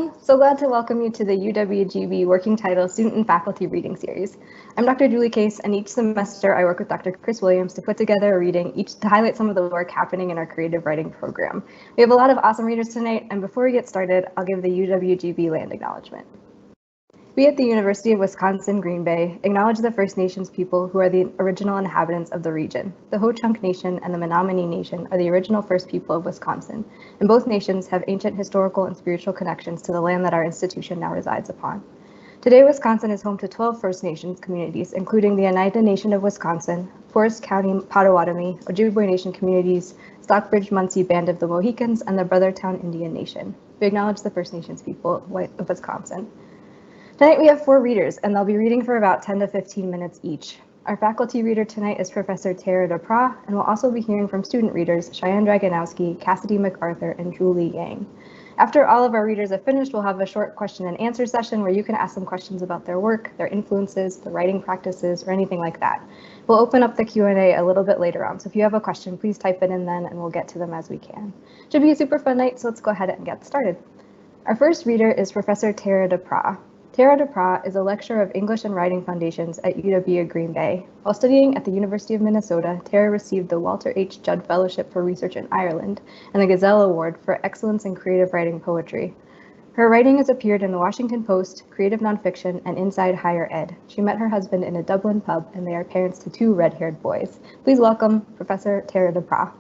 everyone. So glad to welcome you to the Uwgb Working Title Student and Faculty Reading Series. I'm Dr. Julie Case, and each semester I work with Dr. Chris Williams to put together a reading each to highlight some of the work happening in our creative writing program. We have a lot of awesome readers tonight, and before we get started, I'll give the Uwgb land acknowledgement. We at the University of Wisconsin-Green Bay acknowledge the First Nations people who are the original inhabitants of the region. The Ho-Chunk Nation and the Menominee Nation are the original first people of Wisconsin, and both nations have ancient historical and spiritual connections to the land that our institution now resides upon. Today, Wisconsin is home to 12 First Nations communities, including the Oneida Nation of Wisconsin, Forest County Potawatomi, Ojibwe Nation communities, Stockbridge-Munsee Band of the Mohicans, and the Brothertown Indian Nation. We acknowledge the First Nations people of Wisconsin. Tonight we have 4 readers, and they'll be reading for about 10 to 15 minutes each. Our faculty reader tonight is Professor Tara DaPra, and we'll also be hearing from student readers Shianne Draganowski, Cassidy MacArthur, and JouLee Yang. After all of our readers have finished, we'll have a short question and answer session where you can ask them questions about their work, their influences, their writing practices, or anything like that. We'll open up the Q&A a little bit later on, so if you have a question, please type it in then, and we'll get to them as we can. Should be a super fun night, so let's go ahead and get started. Our first reader is Professor Tara DaPra. Tara DaPra is a lecturer of English and Writing Foundations at UW-Green Bay. While studying at the University of Minnesota, Tara received the Walter H. Judd Fellowship for Research in Ireland and the Gazelle Award for Excellence in Creative Writing Poetry. Her writing has appeared in the Washington Post, Creative Nonfiction, and Inside Higher Ed. She met her husband in a Dublin pub, and they are parents to 2 red-haired boys. Please welcome Professor Tara DaPra.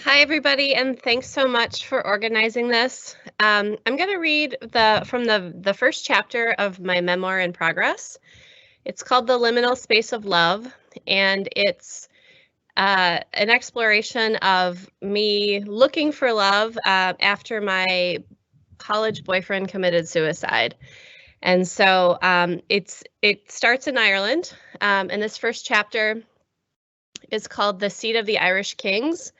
Hi, everybody, and thanks so much for organizing this. I'm going to read from the first chapter of my memoir in progress. It's called The Liminal Space of Love, and it's an exploration of me looking for love after my college boyfriend committed suicide. And so it starts in Ireland, and this first chapter is called The Seat of the Irish Kings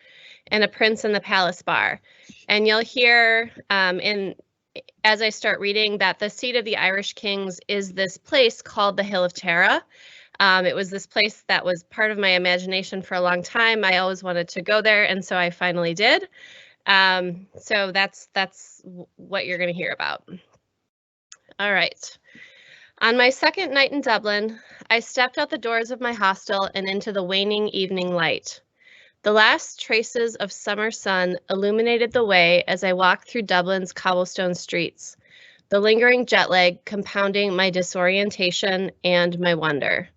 and a Prince in the Palace Bar. And you'll hear as I start reading that the seat of the Irish Kings is this place called the Hill of Tara. It was this place that was part of my imagination for a long time. I always wanted to go there, and so I finally did. So that's what you're going to hear about. All right. On my second night in Dublin, I stepped out the doors of my hostel and into the waning evening light. The last traces of summer sun illuminated the way as I walked through Dublin's cobblestone streets, the lingering jet lag compounding my disorientation and my wonder.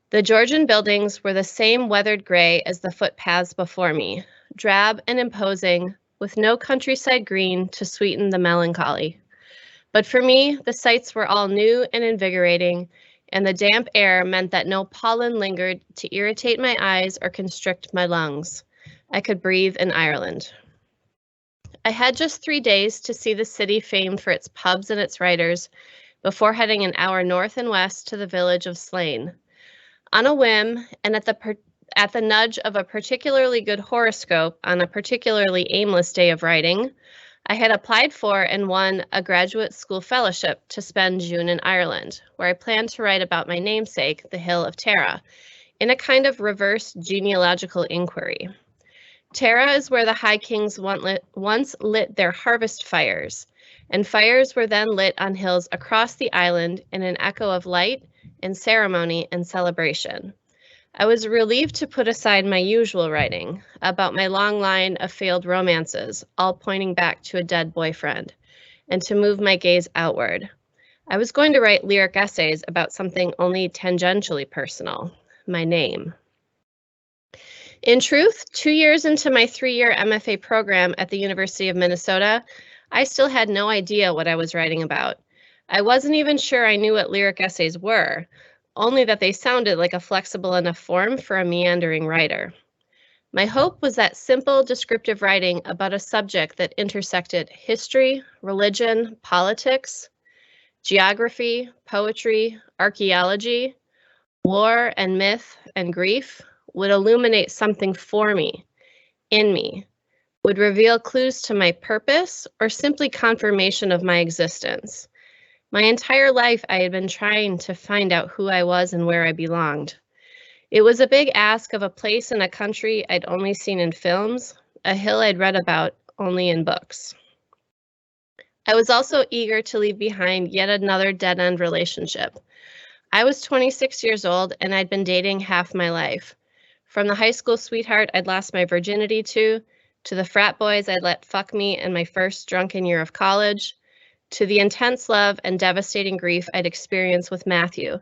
The Georgian buildings were the same weathered gray as the footpaths before me, drab and imposing, with no countryside green to sweeten the melancholy. But for me, the sights were all new and invigorating, and the damp air meant that no pollen lingered to irritate my eyes or constrict my lungs. I could breathe in Ireland. I had just 3 days to see the city famed for its pubs and its writers before heading an hour north and west to the village of Slane. On a whim, and at the nudge of a particularly good horoscope on a particularly aimless day of writing, I had applied for and won a graduate school fellowship to spend June in Ireland, where I planned to write about my namesake, the Hill of Tara, in a kind of reverse genealogical inquiry. Tara is where the High Kings once lit their harvest fires, and fires were then lit on hills across the island in an echo of light and ceremony and celebration. I was relieved to put aside my usual writing about my long line of failed romances, all pointing back to a dead boyfriend, and to move my gaze outward. I was going to write lyric essays about something only tangentially personal, my name. In truth, 2 years into my 3-year MFA program at the University of Minnesota, I still had no idea what I was writing about. I wasn't even sure I knew what lyric essays were, only that they sounded like a flexible enough form for a meandering writer. My hope was that simple descriptive writing about a subject that intersected history, religion, politics, geography, poetry, archaeology, war and myth and grief would illuminate something for me, in me, would reveal clues to my purpose or simply confirmation of my existence. My entire life, I had been trying to find out who I was and where I belonged. It was a big ask of a place in a country I'd only seen in films, a hill I'd read about only in books. I was also eager to leave behind yet another dead-end relationship. I was 26 years old and I'd been dating half my life. From the high school sweetheart I'd lost my virginity to the frat boys I'd let fuck me in my first drunken year of college, to the intense love and devastating grief I'd experienced with Matthew,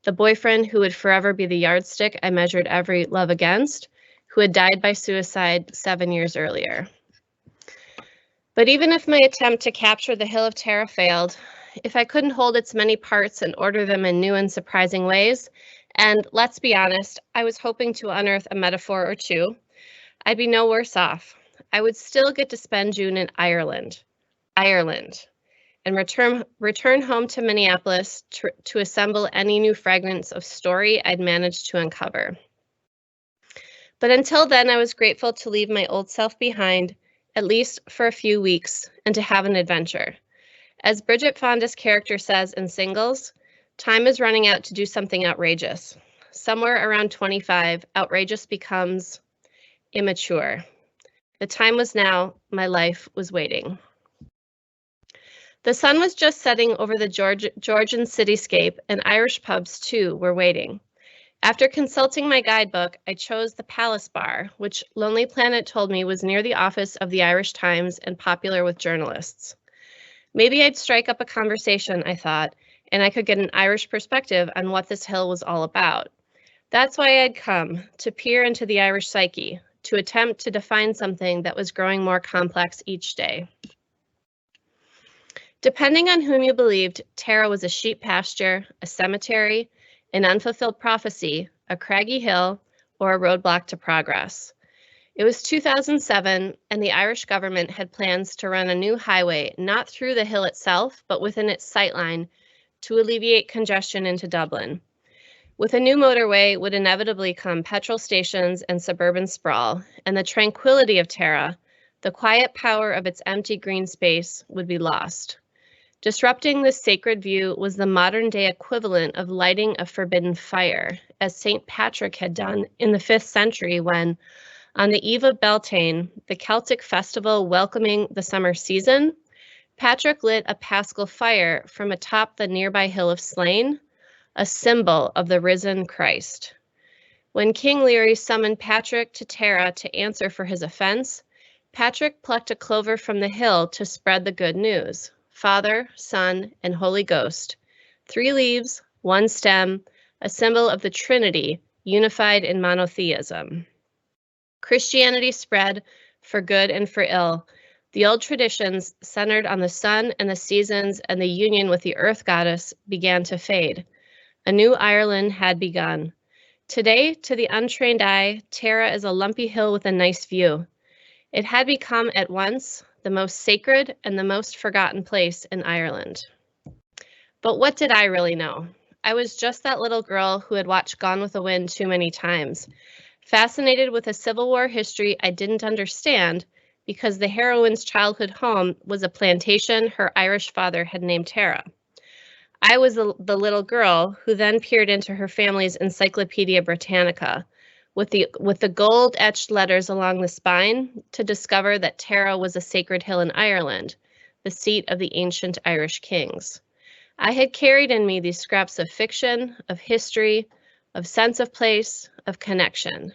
the boyfriend who would forever be the yardstick I measured every love against, who had died by suicide 7 years earlier. But even if my attempt to capture the Hill of Tara failed, if I couldn't hold its many parts and order them in new and surprising ways, and let's be honest, I was hoping to unearth a metaphor or two, I'd be no worse off. I would still get to spend June in Ireland, and return home to Minneapolis to assemble any new fragments of story I'd managed to uncover. But until then, I was grateful to leave my old self behind, at least for a few weeks, and to have an adventure. As Bridget Fonda's character says in Singles, time is running out to do something outrageous. Somewhere around 25, outrageous becomes immature. The time was now, my life was waiting. The sun was just setting over the Georgian cityscape, and Irish pubs too were waiting. After consulting my guidebook, I chose the Palace Bar, which Lonely Planet told me was near the office of the Irish Times and popular with journalists. Maybe I'd strike up a conversation, I thought, and I could get an Irish perspective on what this hill was all about. That's why I'd come, to peer into the Irish psyche, to attempt to define something that was growing more complex each day. Depending on whom you believed, Tara was a sheep pasture, a cemetery, an unfulfilled prophecy, a craggy hill, or a roadblock to progress. It was 2007, and the Irish government had plans to run a new highway, not through the hill itself, but within its sightline, to alleviate congestion into Dublin. With a new motorway would inevitably come petrol stations and suburban sprawl, and the tranquility of Tara, the quiet power of its empty green space, would be lost. Disrupting this sacred view was the modern-day equivalent of lighting a forbidden fire, as St. Patrick had done in the 5th century when, on the eve of Beltane, the Celtic festival welcoming the summer season, Patrick lit a paschal fire from atop the nearby hill of Slane, a symbol of the risen Christ. When King Lear summoned Patrick to Tara to answer for his offense, Patrick plucked a clover from the hill to spread the good news. Father, Son, and Holy Ghost. 3 leaves, 1 stem, a symbol of the Trinity, unified in monotheism. Christianity spread for good and for ill. The old traditions centered on the sun and the seasons and the union with the earth goddess began to fade. A new Ireland had begun. Today, to the untrained eye, Tara is a lumpy hill with a nice view. It had become at once the most sacred and the most forgotten place in Ireland. But what did I really know? I was just that little girl who had watched Gone with the Wind too many times, fascinated with a Civil War history I didn't understand because the heroine's childhood home was a plantation her Irish father had named Tara. I was the little girl who then peered into her family's Encyclopedia Britannica, with the gold-etched letters along the spine to discover that Tara was a sacred hill in Ireland, the seat of the ancient Irish kings. I had carried in me these scraps of fiction, of history, of sense of place, of connection.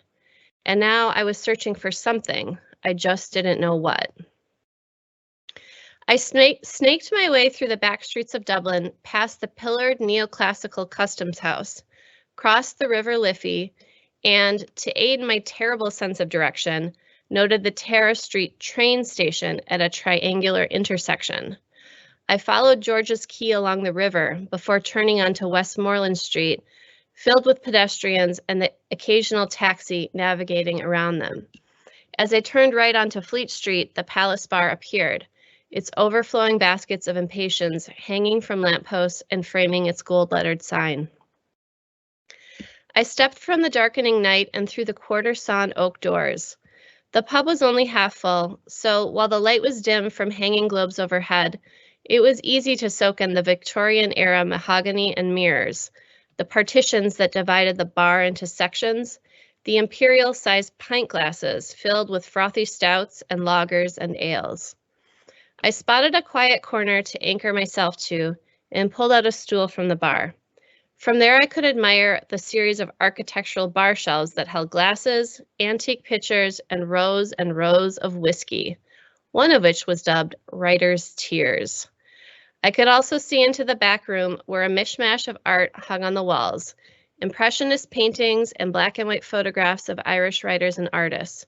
And now I was searching for something, I just didn't know what. I snaked my way through the back streets of Dublin, past the pillared neoclassical customs house, crossed the River Liffey, and, to aid my terrible sense of direction, noted the Tara Street train station at a triangular intersection. I followed George's Quay along the river before turning onto Westmoreland Street, filled with pedestrians and the occasional taxi navigating around them. As I turned right onto Fleet Street, the Palace Bar appeared, its overflowing baskets of impatiens hanging from lampposts and framing its gold-lettered sign. I stepped from the darkening night and through the quarter-sawn oak doors. The pub was only half full, so while the light was dim from hanging globes overhead, it was easy to soak in the Victorian-era mahogany and mirrors, the partitions that divided the bar into sections, the imperial-sized pint glasses filled with frothy stouts and lagers and ales. I spotted a quiet corner to anchor myself to and pulled out a stool from the bar. From there, I could admire the series of architectural bar shelves that held glasses, antique pitchers, and rows of whiskey, one of which was dubbed Writer's Tears. I could also see into the back room where a mishmash of art hung on the walls, impressionist paintings and black and white photographs of Irish writers and artists.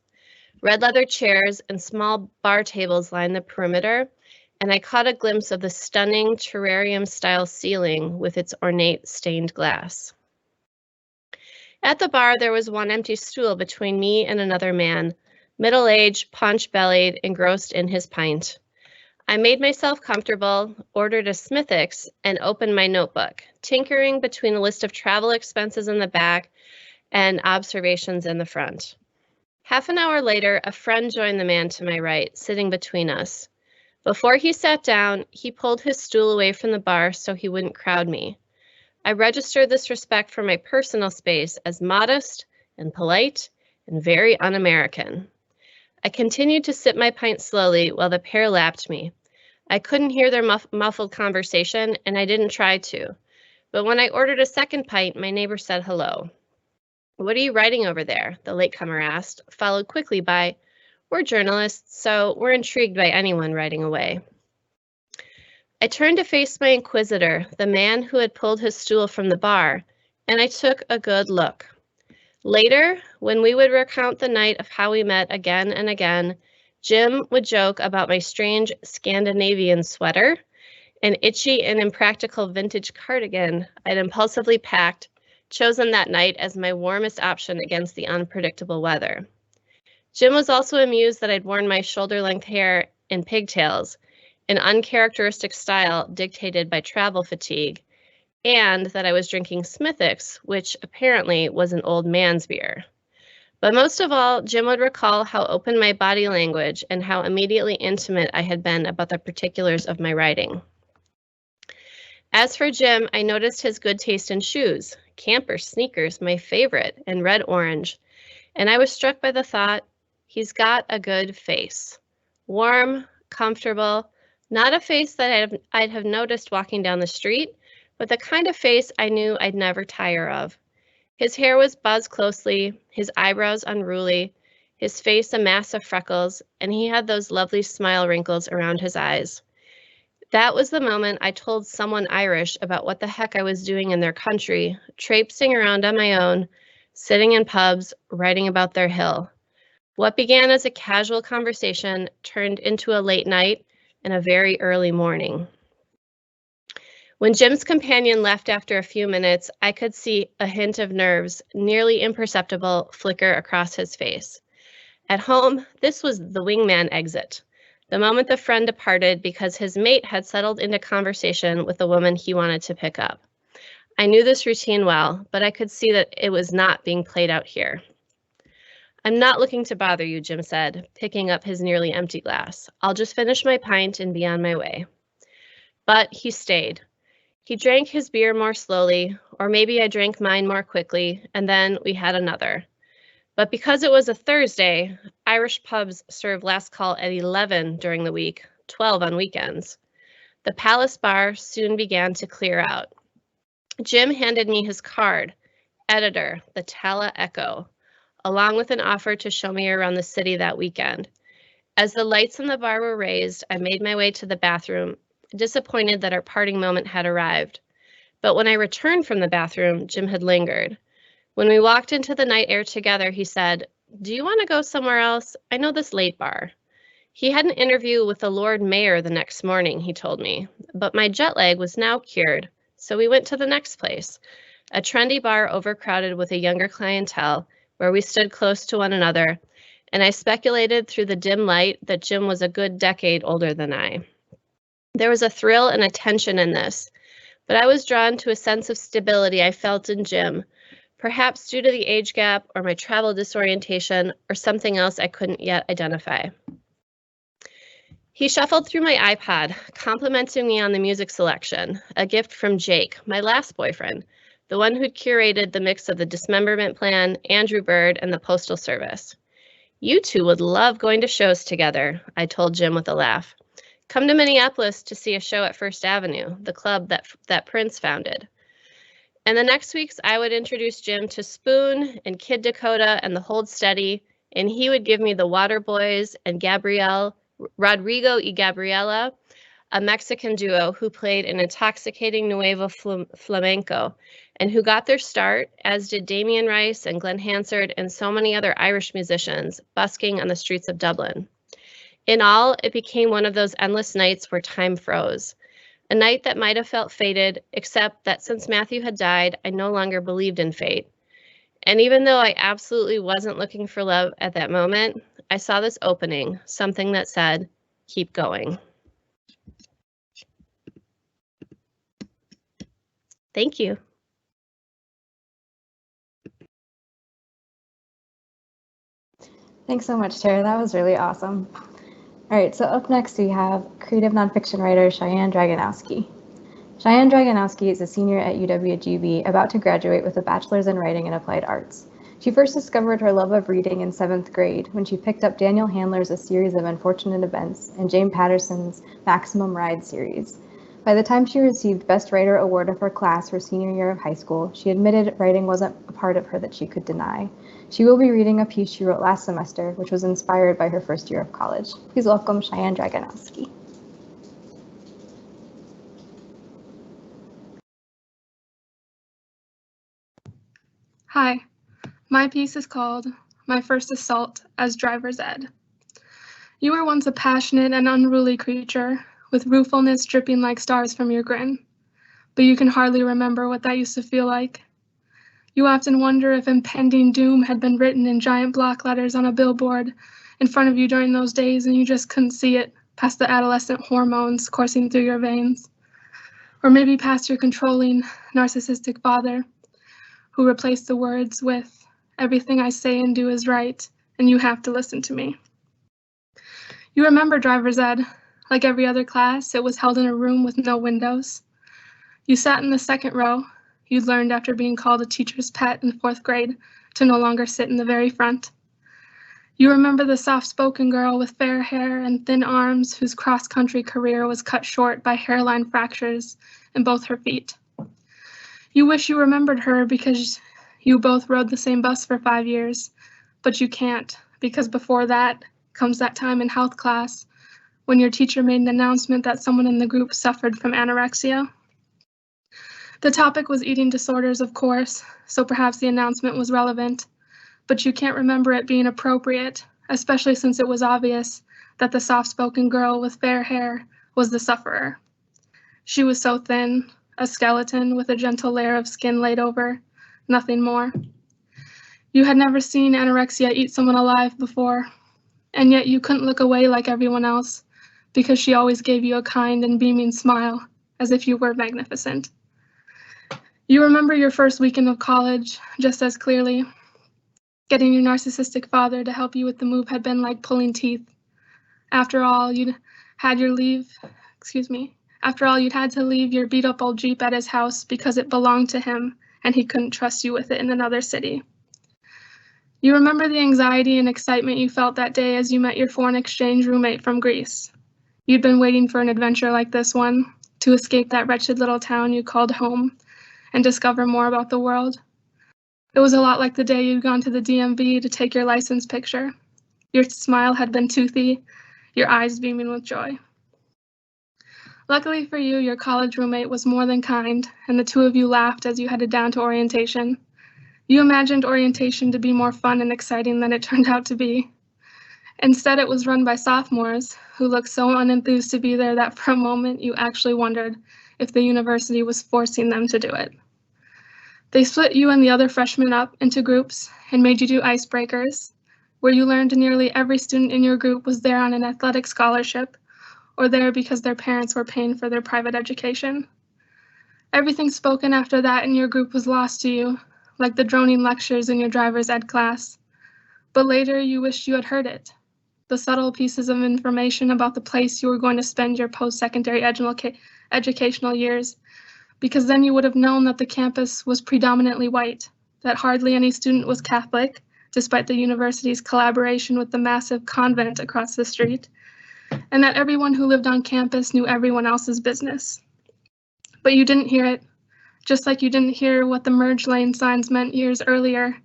Red leather chairs and small bar tables lined the perimeter, and I caught a glimpse of the stunning terrarium-style ceiling with its ornate stained glass. At the bar, there was one empty stool between me and another man, middle-aged, paunch-bellied, engrossed in his pint. I made myself comfortable, ordered a Smithwick's, and opened my notebook, tinkering between a list of travel expenses in the back and observations in the front. Half an hour later, a friend joined the man to my right, sitting between us. Before he sat down, he pulled his stool away from the bar so he wouldn't crowd me. I registered this respect for my personal space as modest and polite and very un-American. I continued to sip my pint slowly while the pair lapped me. I couldn't hear their muffled conversation, and I didn't try to. But when I ordered a second pint, my neighbor said hello. "What are you writing over there?" the latecomer asked, followed quickly by, "We're journalists, so we're intrigued by anyone writing away." I turned to face my inquisitor, the man who had pulled his stool from the bar, and I took a good look. Later, when we would recount the night of how we met again and again, Jim would joke about my strange Scandinavian sweater, an itchy and impractical vintage cardigan I'd impulsively packed, chosen that night as my warmest option against the unpredictable weather. Jim was also amused that I'd worn my shoulder-length hair in pigtails, an uncharacteristic style dictated by travel fatigue, and that I was drinking Smithwick's, which apparently was an old man's beer. But most of all, Jim would recall how open my body language and how immediately intimate I had been about the particulars of my writing. As for Jim, I noticed his good taste in shoes, camper sneakers, my favorite, and red-orange, and I was struck by the thought, he's got a good face. Warm, comfortable, not a face that I'd have noticed walking down the street, but the kind of face I knew I'd never tire of. His hair was buzzed closely, his eyebrows unruly, his face a mass of freckles, and he had those lovely smile wrinkles around his eyes. That was the moment I told someone Irish about what the heck I was doing in their country, traipsing around on my own, sitting in pubs, writing about their hill. What began as a casual conversation turned into a late night and a very early morning. When Jim's companion left after a few minutes, I could see a hint of nerves, nearly imperceptible, flicker across his face. At home, this was the wingman exit, the moment the friend departed because his mate had settled into conversation with the woman he wanted to pick up. I knew this routine well, but I could see that it was not being played out here. "I'm not looking to bother you," Jim said, picking up his nearly empty glass. "I'll just finish my pint and be on my way." But he stayed. He drank his beer more slowly, or maybe I drank mine more quickly, and then we had another. But because it was a Thursday, Irish pubs serve last call at 11 during the week, 12 on weekends. The Palace Bar soon began to clear out. Jim handed me his card, editor, the Tala Echo, along with an offer to show me around the city that weekend. As the lights in the bar were raised, I made my way to the bathroom, disappointed that our parting moment had arrived. But when I returned from the bathroom, Jim had lingered. When we walked into the night air together, he said, "Do you want to go somewhere else? I know this late bar." He had an interview with the Lord Mayor the next morning, he told me, but my jet lag was now cured, so we went to the next place, a trendy bar overcrowded with a younger clientele, where we stood close to one another, and I speculated through the dim light that Jim was a good decade older than I. There was a thrill and a tension in this, but I was drawn to a sense of stability I felt in Jim, perhaps due to the age gap or my travel disorientation or something else I couldn't yet identify. He shuffled through my iPod, complimenting me on the music selection, a gift from Jake, my last boyfriend, the one who'd curated the mix of the dismemberment plan, Andrew Bird, and the Postal Service. You two would love going to shows together, I told Jim with a laugh. Come to Minneapolis to see a show at First Avenue, the club that Prince founded. And the next weeks, I would introduce Jim to Spoon and Kid Dakota and the Hold Steady, and he would give me the Water Boys and Rodrigo y Gabriela, a Mexican duo who played an intoxicating nuevo flamenco, and who got their start, as did Damien Rice and Glenn Hansard and so many other Irish musicians, busking on the streets of Dublin. In all, it became one of those endless nights where time froze. A night that might have felt fated, except that since Matthew had died, I no longer believed in fate. And even though I absolutely wasn't looking for love at that moment, I saw this opening, something that said, keep going. Thank you. Thanks so much, Tara. That was really awesome. All right, so up next we have creative nonfiction writer Cheyenne Dragonowski. Cheyenne Dragonowski is a senior at Uwgb, about to graduate with a bachelor's in writing and applied arts. She first discovered her love of reading in 7th grade when she picked up Daniel Handler's A Series of Unfortunate Events and James Patterson's Maximum Ride series. By the time she received Best Writer Award of her class her senior year of high school, she admitted writing wasn't a part of her that she could deny. She will be reading a piece she wrote last semester, which was inspired by her first year of college. Please welcome Cheyenne Draganowski. Hi, my piece is called My First Assault as Driver's Ed. You were once a passionate and unruly creature, with ruefulness dripping like stars from your grin, but you can hardly remember what that used to feel like. You often wonder if impending doom had been written in giant block letters on a billboard in front of you during those days and you just couldn't see it past the adolescent hormones coursing through your veins. Or maybe past your controlling, narcissistic father, who replaced the words with, everything I say and do is right, and you have to listen to me. You remember driver's ed. Like every other class, it was held in a room with no windows. You sat in the second row. You'd learned after being called a teacher's pet in 4th grade to no longer sit in the very front. You remember the soft-spoken girl with fair hair and thin arms whose cross-country career was cut short by hairline fractures in both her feet. You wish you remembered her because you both rode the same bus for 5 years, but you can't, because before that comes that time in health class when your teacher made an announcement that someone in the group suffered from anorexia. The topic was eating disorders, of course, so perhaps the announcement was relevant, but you can't remember it being appropriate, especially since it was obvious that the soft-spoken girl with fair hair was the sufferer. She was so thin, a skeleton with a gentle layer of skin laid over, nothing more. You had never seen anorexia eat someone alive before, and yet you couldn't look away like everyone else, because she always gave you a kind and beaming smile, as if you were magnificent. You remember your first weekend of college just as clearly. Getting your narcissistic father to help you with the move had been like pulling teeth. After all, you'd had to leave your beat-up old Jeep at his house because it belonged to him and he couldn't trust you with it in another city. You remember the anxiety and excitement you felt that day as you met your foreign exchange roommate from Greece. You'd been waiting for an adventure like this one, to escape that wretched little town you called home and discover more about the world. It was a lot like the day you'd gone to the DMV to take your license picture. Your smile had been toothy, your eyes beaming with joy. Luckily for you, your college roommate was more than kind, and the two of you laughed as you headed down to orientation. You imagined orientation to be more fun and exciting than it turned out to be. Instead, it was run by sophomores who looked so unenthused to be there that for a moment you actually wondered if the university was forcing them to do it. They split you and the other freshmen up into groups and made you do icebreakers, where you learned nearly every student in your group was there on an athletic scholarship or there because their parents were paying for their private education. Everything spoken after that in your group was lost to you, like the droning lectures in your driver's ed class. But later you wished you had heard it. The subtle pieces of information about the place you were going to spend your post-secondary educational years, because then you would have known that the campus was predominantly white, that hardly any student was Catholic, despite the university's collaboration with the massive convent across the street, and that everyone who lived on campus knew everyone else's business. But you didn't hear it, just like you didn't hear what the merge lane signs meant years earlier,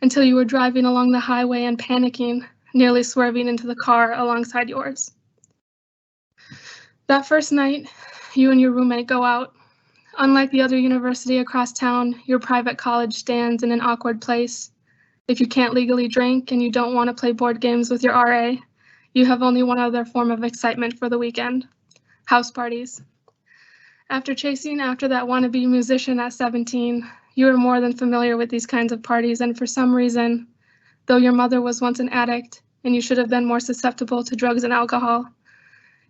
until you were driving along the highway and panicking, nearly swerving into the car alongside yours. That first night, you and your roommate go out. Unlike the other university across town, your private college stands in an awkward place. If you can't legally drink and you don't want to play board games with your RA, you have only one other form of excitement for the weekend: house parties. After chasing after that wannabe musician at 17, you are more than familiar with these kinds of parties, and for some reason, though your mother was once an addict and you should have been more susceptible to drugs and alcohol,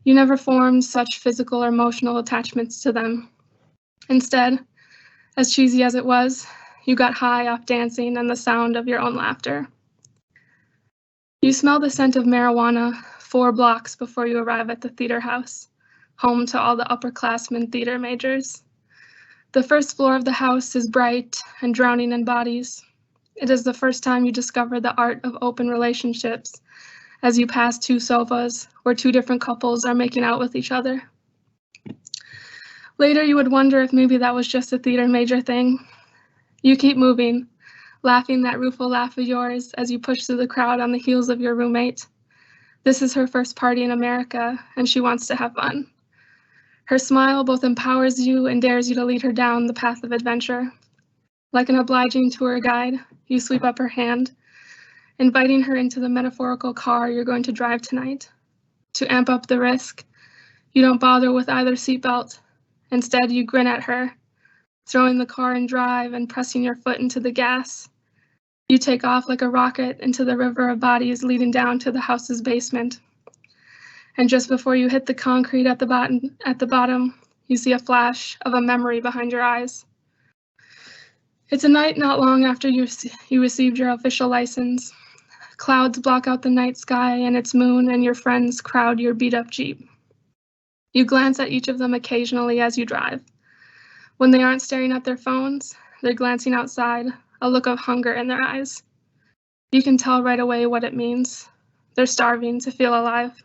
you never formed such physical or emotional attachments to them. Instead, as cheesy as it was, you got high off dancing and the sound of your own laughter. You smell the scent of marijuana 4 blocks before you arrive at the theater house, home to all the upperclassmen theater majors. The first floor of the house is bright and drowning in bodies. It is the first time you discover the art of open relationships as you pass 2 sofas where 2 different couples are making out with each other. Later, you would wonder if maybe that was just a theater major thing. You keep moving, laughing that rueful laugh of yours as you push through the crowd on the heels of your roommate. This is her first party in America, and she wants to have fun. Her smile both empowers you and dares you to lead her down the path of adventure. Like an obliging tour guide, you sweep up her hand, inviting her into the metaphorical car you're going to drive tonight. To amp up the risk, you don't bother with either seatbelt. Instead, you grin at her, throwing the car in drive and pressing your foot into the gas. You take off like a rocket into the river of bodies leading down to the house's basement. And just before you hit the concrete at the bottom, you see a flash of a memory behind your eyes. It's a night not long after you received your official license. Clouds block out the night sky and its moon, and your friends crowd your beat-up Jeep. You glance at each of them occasionally as you drive. When they aren't staring at their phones, they're glancing outside, a look of hunger in their eyes. You can tell right away what it means. They're starving to feel alive.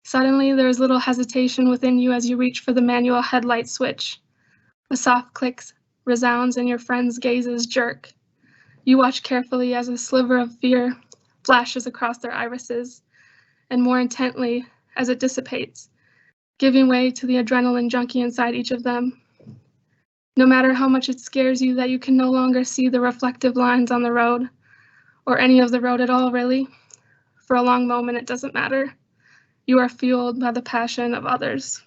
Suddenly, there is little hesitation within you as you reach for the manual headlight switch. A soft click resounds and your friend's gazes jerk. You watch carefully as a sliver of fear flashes across their irises, and more intently as it dissipates, giving way to the adrenaline junkie inside each of them. No matter how much it scares you that you can no longer see the reflective lines on the road, or any of the road at all, really, for a long moment it doesn't matter. You are fueled by the passion of others.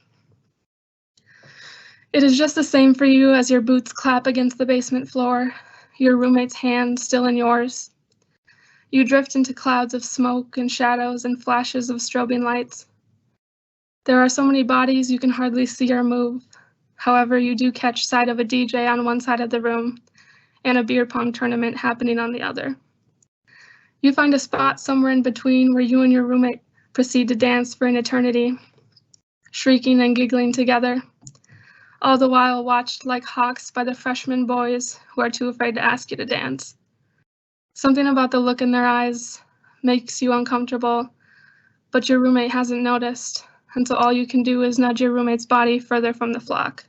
It is just the same for you as your boots clap against the basement floor, your roommate's hand still in yours. You drift into clouds of smoke and shadows and flashes of strobing lights. There are so many bodies you can hardly see or move. However, you do catch sight of a DJ on one side of the room and a beer pong tournament happening on the other. You find a spot somewhere in between where you and your roommate proceed to dance for an eternity, shrieking and giggling together, all the while watched like hawks by the freshman boys who are too afraid to ask you to dance. Something about the look in their eyes makes you uncomfortable, but your roommate hasn't noticed, and so all you can do is nudge your roommate's body further from the flock.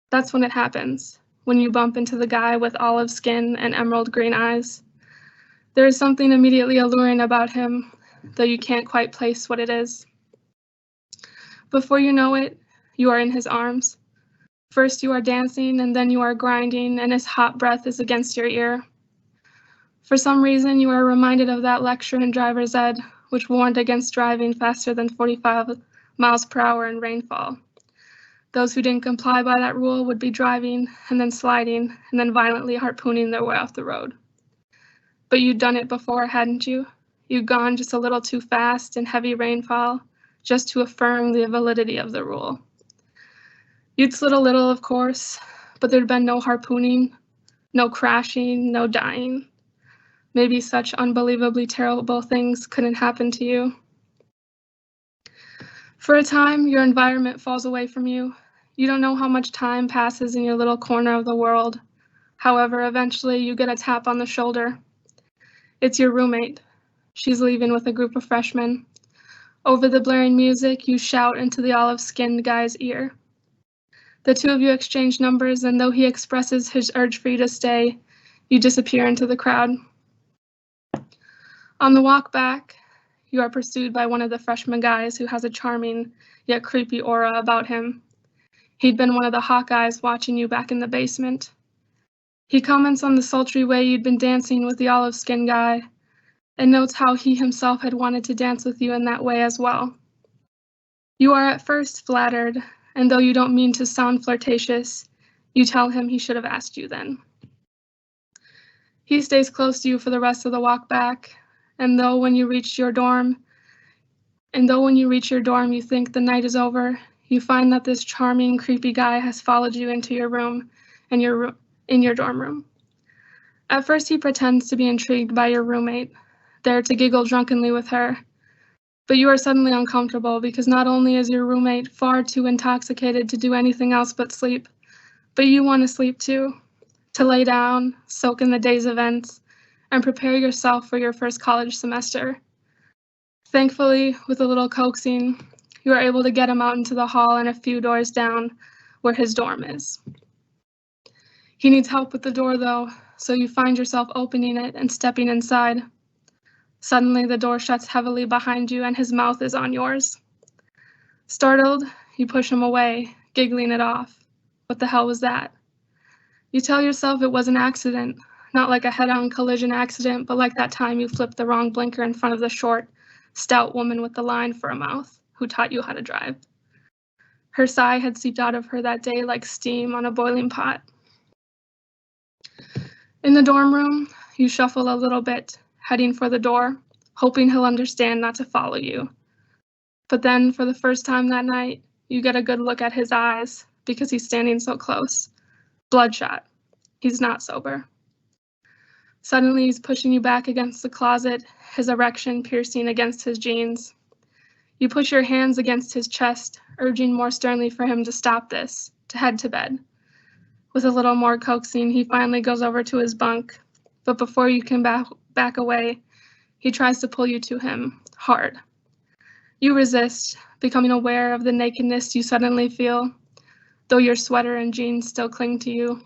That's when it happens, when you bump into the guy with olive skin and emerald green eyes. There is something immediately alluring about him, though you can't quite place what it is. Before you know it, you are in his arms. First you are dancing, and then you are grinding, and his hot breath is against your ear. For some reason, you are reminded of that lecture in driver's ed, which warned against driving faster than 45 miles per hour in rainfall. Those who didn't comply by that rule would be driving, and then sliding, and then violently harpooning their way off the road. But you'd done it before, hadn't you? You'd gone just a little too fast in heavy rainfall, just to affirm the validity of the rule. You'd slid a little, of course, but there'd been no harpooning, no crashing, no dying. Maybe such unbelievably terrible things couldn't happen to you. For a time, your environment falls away from you. You don't know how much time passes in your little corner of the world. However, eventually you get a tap on the shoulder. It's your roommate. She's leaving with a group of freshmen. Over the blaring music, you shout into the olive-skinned guy's ear. The two of you exchange numbers, and though he expresses his urge for you to stay, you disappear into the crowd. On the walk back, you are pursued by one of the freshman guys who has a charming yet creepy aura about him. He'd been one of the Hawkeyes watching you back in the basement. He comments on the sultry way you'd been dancing with the olive-skinned guy, and notes how he himself had wanted to dance with you in that way as well. You are at first flattered, and though you don't mean to sound flirtatious, you tell him he should have asked you then. He stays close to you for the rest of the walk back, and though when you reach your dorm you think the night is over, you find that this charming, creepy guy has followed you into your room and in your dorm room. At first he pretends to be intrigued by your roommate, there to giggle drunkenly with her, but you are suddenly uncomfortable because not only is your roommate far too intoxicated to do anything else but sleep, but you want to sleep too, to lay down, soak in the day's events, and prepare yourself for your first college semester. Thankfully, with a little coaxing, you are able to get him out into the hall and a few doors down where his dorm is. He needs help with the door though, so you find yourself opening it and stepping inside. Suddenly, the door shuts heavily behind you and his mouth is on yours. Startled, you push him away, giggling it off. What the hell was that? You tell yourself it was an accident, not like a head-on collision accident, but like that time you flipped the wrong blinker in front of the short, stout woman with the line for a mouth who taught you how to drive. Her sigh had seeped out of her that day like steam on a boiling pot. In the dorm room, you shuffle a little bit, heading for the door, hoping he'll understand not to follow you. But then, for the first time that night, you get a good look at his eyes because he's standing so close. Bloodshot. He's not sober. Suddenly, he's pushing you back against the closet, his erection piercing against his jeans. You push your hands against his chest, urging more sternly for him to stop this, to head to bed. With a little more coaxing, he finally goes over to his bunk, but before you can back away, he tries to pull you to him, hard. You resist, becoming aware of the nakedness you suddenly feel, though your sweater and jeans still cling to you.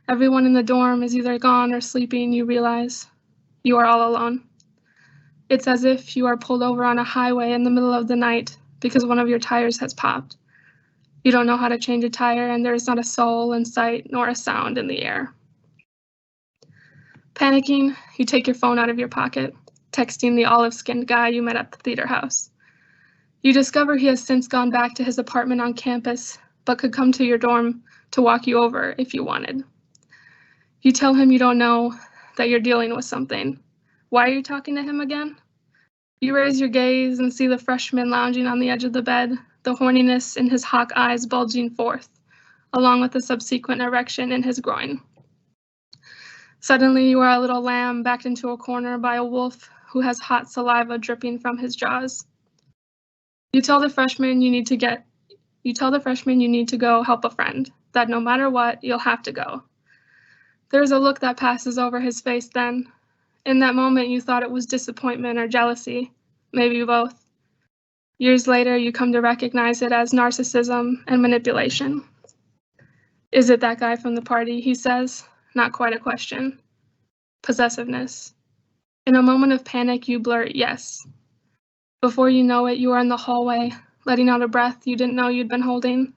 Everyone in the dorm is either gone or sleeping, you realize. You are all alone. It's as if you are pulled over on a highway in the middle of the night because one of your tires has popped. You don't know how to change a tire, and there is not a soul in sight nor a sound in the air. Panicking, you take your phone out of your pocket, texting the olive-skinned guy you met at the theater house. You discover he has since gone back to his apartment on campus, but could come to your dorm to walk you over if you wanted. You tell him you don't know, that you're dealing with something. Why are you talking to him again? You raise your gaze and see the freshman lounging on the edge of the bed, the horniness in his hawk eyes bulging forth, along with the subsequent erection in his groin. Suddenly, you are a little lamb backed into a corner by a wolf who has hot saliva dripping from his jaws. You tell the freshman you need to go help a friend, that no matter what, you'll have to go. There's a look that passes over his face then. In that moment, you thought it was disappointment or jealousy, maybe both. Years later, you come to recognize it as narcissism and manipulation. Is it that guy from the party, he says? Not quite a question. Possessiveness. In a moment of panic, you blurt yes. Before you know it, you are in the hallway, letting out a breath you didn't know you'd been holding.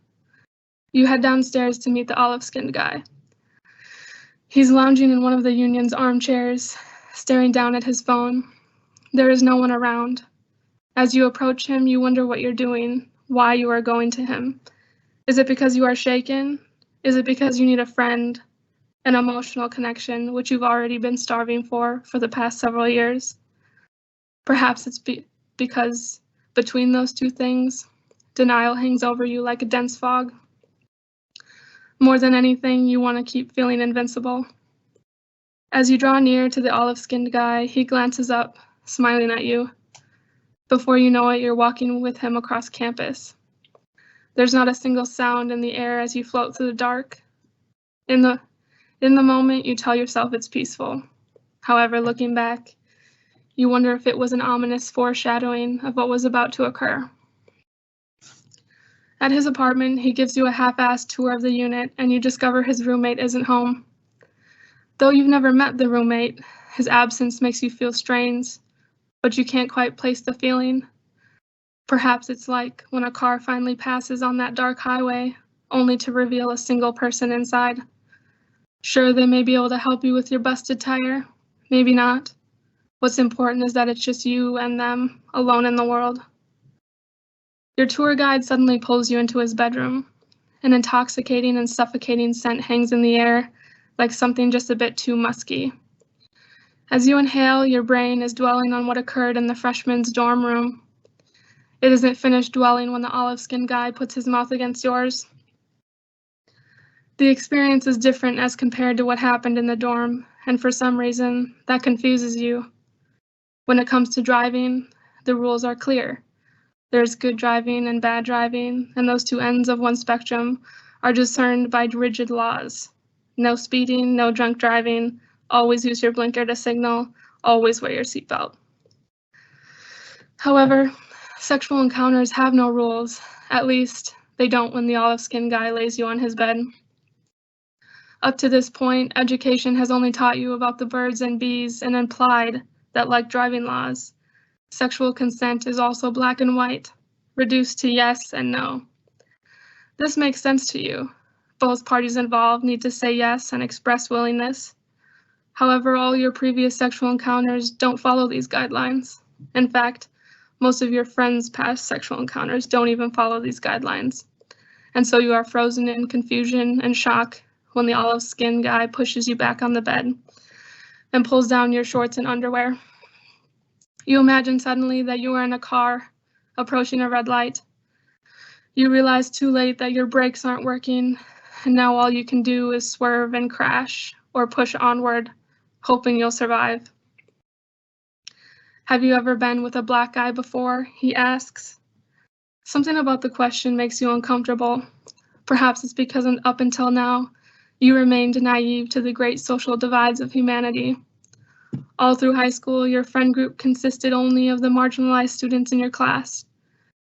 You head downstairs to meet the olive-skinned guy. He's lounging in one of the union's armchairs, staring down at his phone. There is no one around. As you approach him, you wonder what you're doing, why you are going to him. Is it because you are shaken? Is it because you need a friend, an emotional connection, which you've already been starving for the past several years? Perhaps it's because between those two things, denial hangs over you like a dense fog. More than anything, you want to keep feeling invincible. As you draw near to the olive-skinned guy, he glances up, smiling at you. Before you know it, you're walking with him across campus. There's not a single sound in the air as you float through the dark. In the moment, you tell yourself it's peaceful. However, looking back, you wonder if it was an ominous foreshadowing of what was about to occur. At his apartment, he gives you a half-assed tour of the unit, and you discover his roommate isn't home. Though you've never met the roommate, his absence makes you feel strange, but you can't quite place the feeling. Perhaps it's like when a car finally passes on that dark highway, only to reveal a single person inside. Sure, they may be able to help you with your busted tire, maybe not. What's important is that it's just you and them, alone in the world. Your tour guide suddenly pulls you into his bedroom. An intoxicating and suffocating scent hangs in the air, like something just a bit too musky. As you inhale, your brain is dwelling on what occurred in the freshman's dorm room. It isn't finished dwelling when the olive-skinned guy puts his mouth against yours. The experience is different as compared to what happened in the dorm, and for some reason, that confuses you. When it comes to driving, the rules are clear. There's good driving and bad driving, and those two ends of one spectrum are discerned by rigid laws. No speeding, no drunk driving, always use your blinker to signal, always wear your seatbelt. However, sexual encounters have no rules. At least, they don't when the olive-skinned guy lays you on his bed. Up to this point, education has only taught you about the birds and bees and implied that, like driving laws, sexual consent is also black and white, reduced to yes and no. This makes sense to you. Both parties involved need to say yes and express willingness. However, all your previous sexual encounters don't follow these guidelines. In fact, most of your friends' past sexual encounters don't even follow these guidelines. And so you are frozen in confusion and shock when the olive-skinned guy pushes you back on the bed and pulls down your shorts and underwear. You imagine suddenly that you are in a car approaching a red light. You realize too late that your brakes aren't working, and now all you can do is swerve and crash or push onward, hoping you'll survive. Have you ever been with a black guy before? He asks. Something about the question makes you uncomfortable. Perhaps it's because up until now, you remained naive to the great social divides of humanity. All through high school, your friend group consisted only of the marginalized students in your class.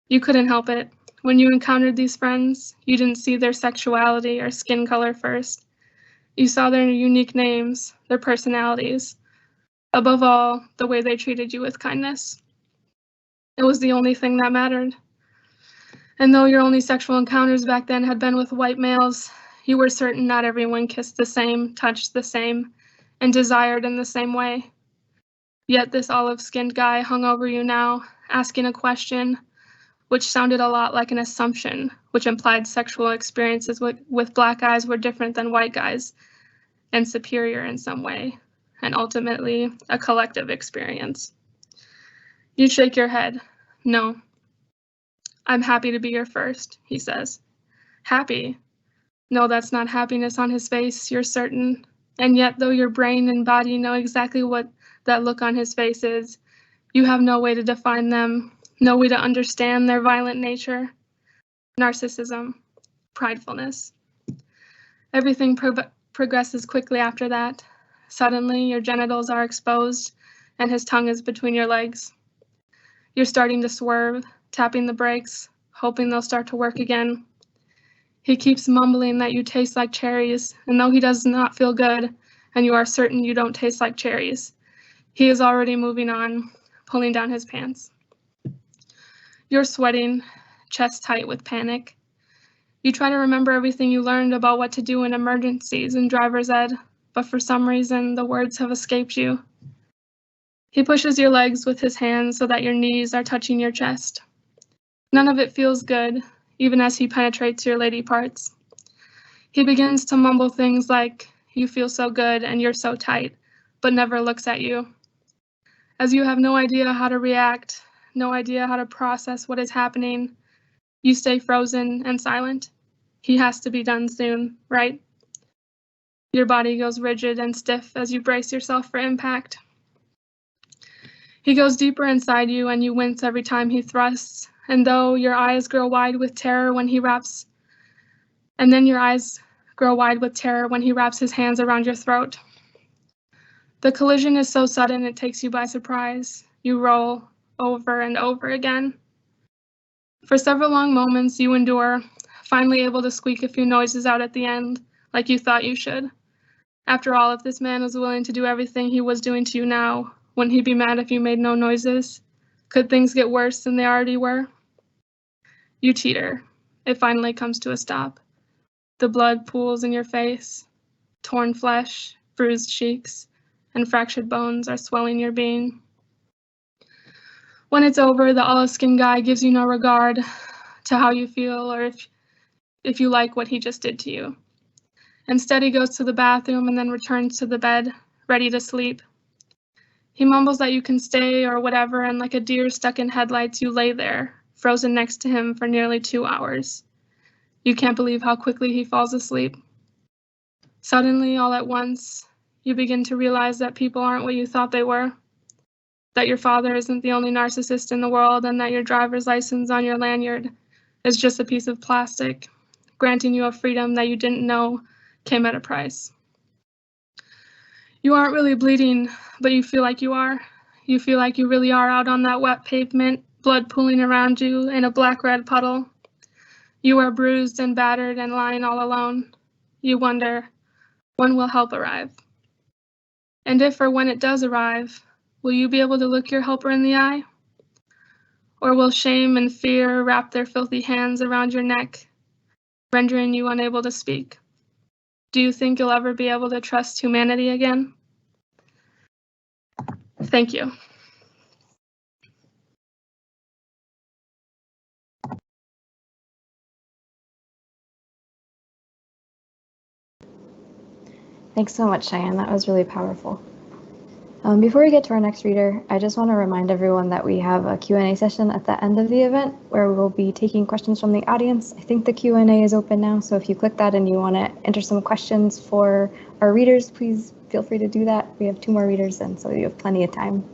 You couldn't help it. When you encountered these friends, you didn't see their sexuality or skin color first. You saw their unique names, their personalities. Above all, the way they treated you with kindness. It was the only thing that mattered. And though your only sexual encounters back then had been with white males, you were certain not everyone kissed the same, touched the same, and desired in the same way. Yet this olive-skinned guy hung over you now, asking a question, which sounded a lot like an assumption, which implied sexual experiences with black guys were different than white guys, and superior in some way, and ultimately a collective experience. You shake your head. No. I'm happy to be your first, he says. Happy? No, that's not happiness on his face, you're certain. And yet, though your brain and body know exactly what that look on his face is, you have no way to define them, no way to understand their violent nature. Narcissism, pridefulness. Everything progresses quickly after that. Suddenly, your genitals are exposed, and his tongue is between your legs. You're starting to swerve, tapping the brakes, hoping they'll start to work again. He keeps mumbling that you taste like cherries, and though he does not feel good, and you are certain you don't taste like cherries, he is already moving on, pulling down his pants. You're sweating, chest tight with panic. You try to remember everything you learned about what to do in emergencies in driver's ed, but for some reason, the words have escaped you. He pushes your legs with his hands so that your knees are touching your chest. None of it feels good, even as he penetrates your lady parts. He begins to mumble things like, "You feel so good and you're so tight," but never looks at you. As you have no idea how to react, no idea how to process what is happening, you stay frozen and silent. He has to be done soon, right? Your body goes rigid and stiff as you brace yourself for impact. He goes deeper inside you and you wince every time he thrusts, and though your eyes grow wide with terror when he wraps, and then your eyes grow wide with terror when he wraps his hands around your throat. The collision is so sudden it takes you by surprise. You roll over and over again. For several long moments you endure, finally able to squeak a few noises out at the end, like you thought you should. After all, if this man was willing to do everything he was doing to you now, wouldn't he be mad if you made no noises? Could things get worse than they already were? You teeter. It finally comes to a stop. The blood pools in your face. Torn flesh, bruised cheeks, and fractured bones are swelling your being. When it's over, the olive-skinned guy gives you no regard to how you feel or if you like what he just did to you. Instead, he goes to the bathroom and then returns to the bed, ready to sleep. He mumbles that you can stay or whatever, and like a deer stuck in headlights, you lay there, frozen next to him for nearly 2 hours. You can't believe how quickly he falls asleep. Suddenly, all at once, you begin to realize that people aren't what you thought they were, that your father isn't the only narcissist in the world, and that your driver's license on your lanyard is just a piece of plastic, granting you a freedom that you didn't know came at a price. You aren't really bleeding, but you feel like you are. You feel like you really are out on that wet pavement, blood pooling around you in a black-red puddle. You are bruised and battered and lying all alone. You wonder, when will help arrive? And if or when it does arrive, will you be able to look your helper in the eye? Or will shame and fear wrap their filthy hands around your neck, rendering you unable to speak? Do you think you'll ever be able to trust humanity again? Thank you. Thanks so much, Cheyenne. That was really powerful. Before we get to our next reader, I just want to remind everyone that we have a Q&A session at the end of the event where we'll be taking questions from the audience. I think the Q&A is open now, so if you click that and you want to enter some questions for our readers, please feel free to do that. We have 2 more readers, and so you have plenty of time.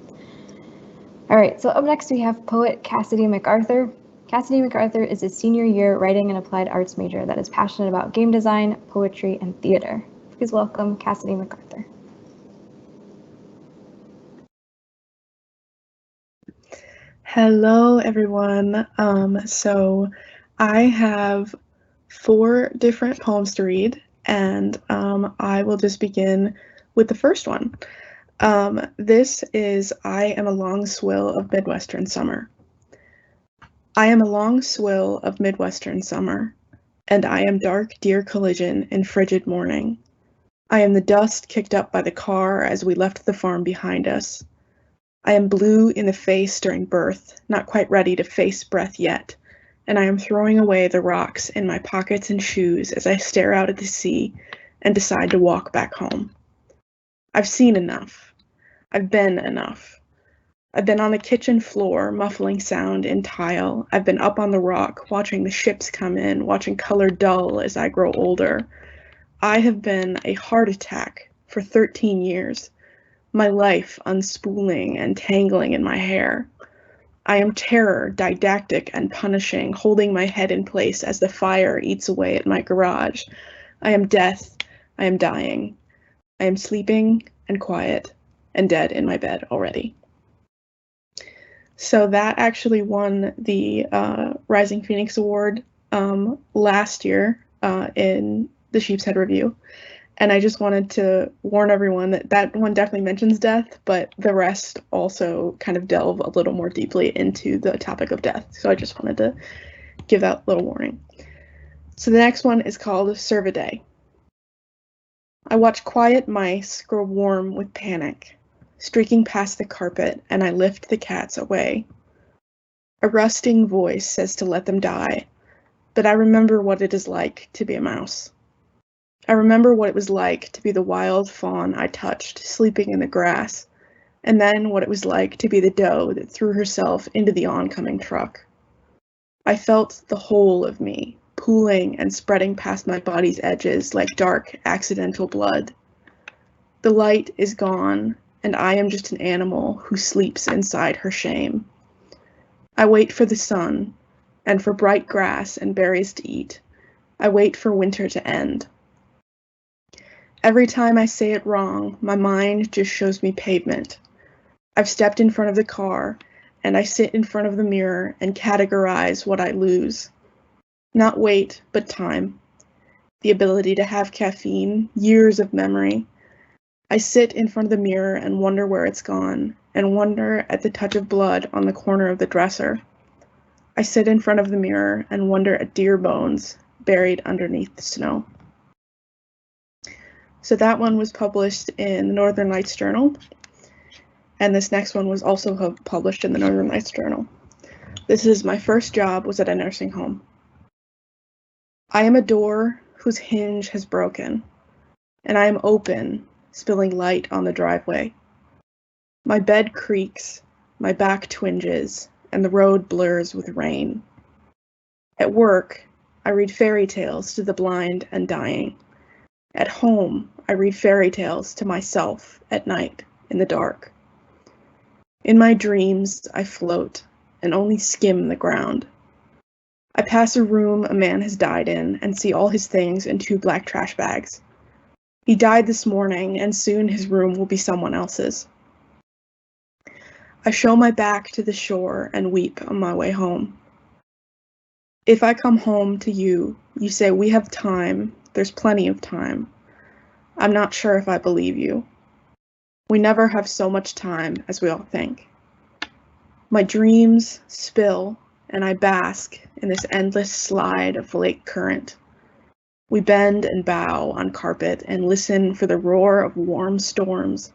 All right, so up next we have poet Cassidy MacArthur. Cassidy MacArthur is a senior year writing and applied arts major that is passionate about game design, poetry, and theater. Please welcome Cassidy MacArthur. Hello, everyone. So I have 4 different poems to read, and I will just begin with the first one. This is I Am a Long Swill of Midwestern Summer. I am a long swill of Midwestern summer, and I am dark deer collision in frigid morning. I am the dust kicked up by the car as we left the farm behind us. I am blue in the face during birth, not quite ready to face breath yet, and I am throwing away the rocks in my pockets and shoes as I stare out at the sea and decide to walk back home. I've seen enough. I've been enough. I've been on the kitchen floor, muffling sound in tile. I've been up on the rock, watching the ships come in, watching color dull as I grow older. I have been a heart attack for 13 years. My life unspooling and tangling in my hair. I am terror, didactic and punishing, holding my head in place as the fire eats away at my garage. I am death, I am dying. I am sleeping and quiet and dead in my bed already. So that actually won the Rising Phoenix Award last year in the Sheep's Head Review. And I just wanted to warn everyone that that one definitely mentions death, but the rest also kind of delve a little more deeply into the topic of death. So I just wanted to give that little warning. So the next one is called Serve a Day. I watch quiet mice grow warm with panic, streaking past the carpet, and I lift the cats away. A rusting voice says to let them die, but I remember what it is like to be a mouse. I remember what it was like to be the wild fawn I touched, sleeping in the grass, and then what it was like to be the doe that threw herself into the oncoming truck. I felt the whole of me, pooling and spreading past my body's edges like dark, accidental blood. The light is gone, and I am just an animal who sleeps inside her shame. I wait for the sun, and for bright grass and berries to eat. I wait for winter to end. Every time I say it wrong, my mind just shows me pavement. I've stepped in front of the car, and I sit in front of the mirror and categorize what I lose. Not weight, but time. The ability to have caffeine, years of memory. I sit in front of the mirror and wonder where it's gone, and wonder at the touch of blood on the corner of the dresser. I sit in front of the mirror and wonder at deer bones buried underneath the snow. So that one was published in the Northern Lights Journal, and this next one was also published in the Northern Lights Journal. This is my first job was at a nursing home. I am a door whose hinge has broken, and I am open, spilling light on the driveway. My bed creaks, my back twinges, and the road blurs with rain. At work, I read fairy tales to the blind and dying. At home, I read fairy tales to myself at night in the dark. In my dreams, I float and only skim the ground. I pass a room a man has died in and see all his things in 2 black trash bags. He died this morning, and soon his room will be someone else's. I show my back to the shore and weep on my way home. If I come home to you, you say, "We have time, there's plenty of time." I'm not sure if I believe you. We never have so much time as we all think. My dreams spill, and I bask in this endless slide of lake current. We bend and bow on carpet and listen for the roar of warm storms,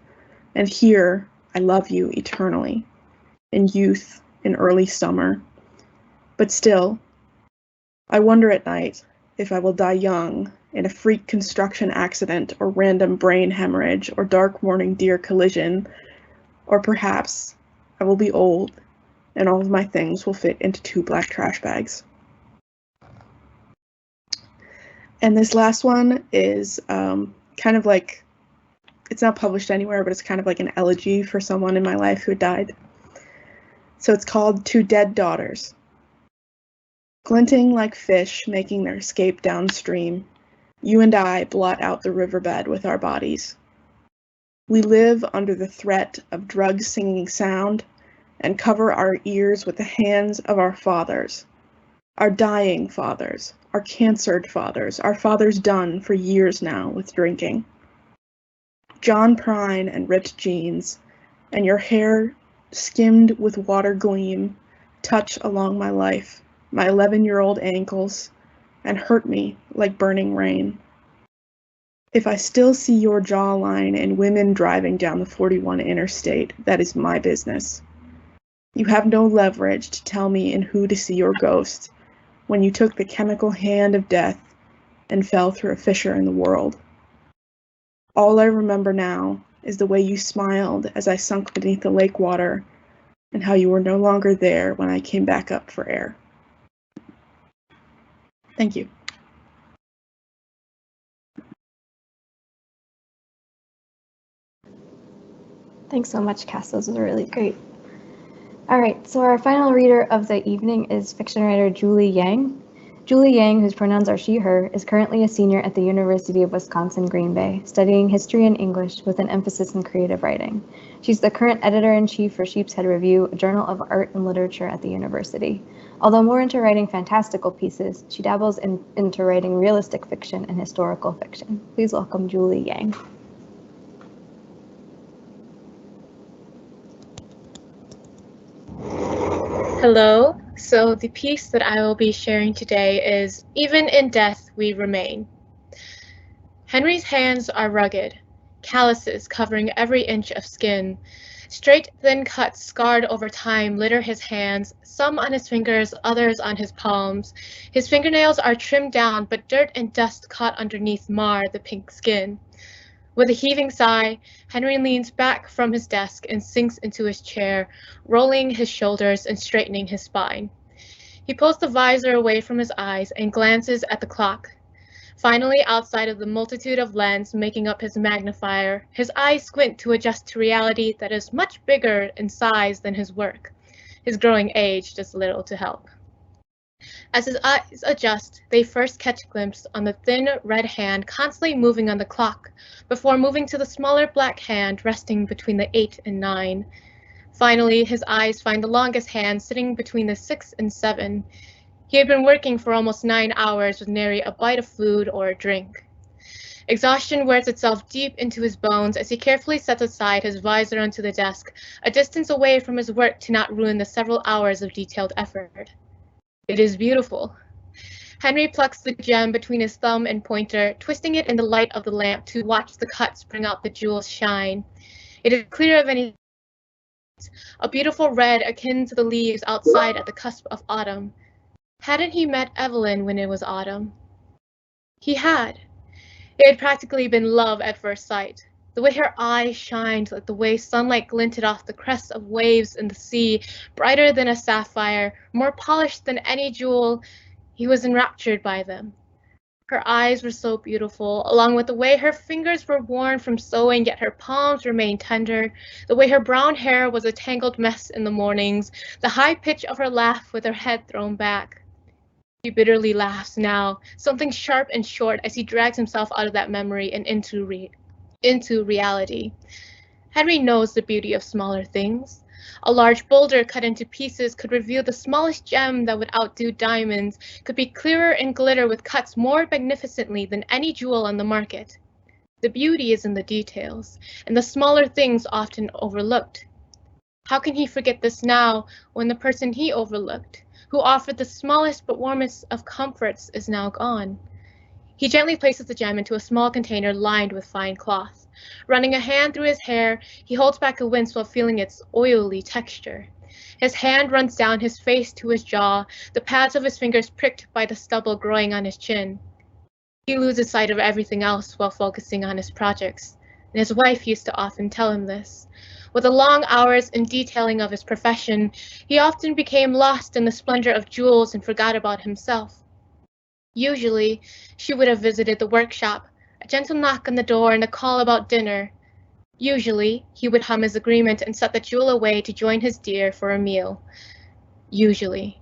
and hear "I love you" eternally, in youth, in early summer. But still, I wonder at night if I will die young in a freak construction accident or random brain hemorrhage or dark morning deer collision, or perhaps I will be old and all of my things will fit into 2 black trash bags. And this last one is kind of like, it's not published anywhere, but it's kind of like an elegy for someone in my life who died. So it's called "To Dead Daughters." Glinting like fish making their escape downstream, you and I blot out the riverbed with our bodies. We live under the threat of drug singing sound and cover our ears with the hands of our fathers, our dying fathers, our cancered fathers, our fathers done for years now with drinking. John Prine and ripped jeans, and your hair skimmed with water gleam, touch along my life, my 11-year-old ankles, and hurt me like burning rain. If I still see your jawline in women driving down the 41 interstate, that is my business. You have no leverage to tell me in who to see your ghost when you took the chemical hand of death and fell through a fissure in the world. All I remember now is the way you smiled as I sunk beneath the lake water, and how you were no longer there when I came back up for air. Thank you. Thanks so much, Cass. Those were really great. All right, so our final reader of the evening is fiction writer JouLee Yang. JouLee Yang, whose pronouns are she, her, is currently a senior at the University of Wisconsin, Green Bay, studying history and English with an emphasis in creative writing. She's the current editor-in-chief for Sheepshead Review, a journal of art and literature at the university. Although more into writing fantastical pieces, she dabbles into writing realistic fiction and historical fiction. Please welcome JouLee Yang. Hello. So the piece that I will be sharing today is "Even in Death We Remain." Henry's hands are rugged, calluses covering every inch of skin. Straight, thin cuts scarred over time litter his hands, some on his fingers, others on his palms. His fingernails are trimmed down, but dirt and dust caught underneath mar the pink skin. With a heaving sigh, Henry leans back from his desk and sinks into his chair, rolling his shoulders and straightening his spine. He pulls the visor away from his eyes and glances at the clock. Finally, outside of the multitude of lenses making up his magnifier, his eyes squint to adjust to reality that is much bigger in size than his work. His growing age does little to help. As his eyes adjust, they first catch a glimpse on the thin red hand constantly moving on the clock, before moving to the smaller black hand resting between the 8 and 9. Finally, his eyes find the longest hand sitting between the 6 and 7. He had been working for almost 9 hours with nary a bite of food or a drink. Exhaustion wears itself deep into his bones as he carefully sets aside his visor onto the desk, a distance away from his work to not ruin the several hours of detailed effort. It is beautiful. Henry plucks the gem between his thumb and pointer, twisting it in the light of the lamp to watch the cuts bring out the jewel's shine. It is clear of any a beautiful red akin to the leaves outside at the cusp of autumn. Hadn't he met Evelyn when it was autumn? He had. It had practically been love at first sight. The way her eyes shined like the way sunlight glinted off the crests of waves in the sea, brighter than a sapphire, more polished than any jewel, he was enraptured by them. Her eyes were so beautiful, along with the way her fingers were worn from sewing, yet her palms remained tender, the way her brown hair was a tangled mess in the mornings, the high pitch of her laugh with her head thrown back. He bitterly laughs now, something sharp and short as he drags himself out of that memory and into reality. Henry knows the beauty of smaller things. A large boulder cut into pieces could reveal the smallest gem that would outdo diamonds, could be clearer and glitter with cuts more magnificently than any jewel on the market. The beauty is in the details, and the smaller things often overlooked. How can he forget this now when the person he overlooked, who offered the smallest but warmest of comforts, is now gone? He gently places the gem into a small container lined with fine cloth. Running a hand through his hair, he holds back a wince while feeling its oily texture. His hand runs down his face to his jaw, the pads of his fingers pricked by the stubble growing on his chin. He loses sight of everything else while focusing on his projects, and his wife used to often tell him this. With the long hours and detailing of his profession, he often became lost in the splendor of jewels and forgot about himself. Usually, she would have visited the workshop, a gentle knock on the door and a call about dinner. Usually, he would hum his agreement and set the jewel away to join his dear for a meal. Usually.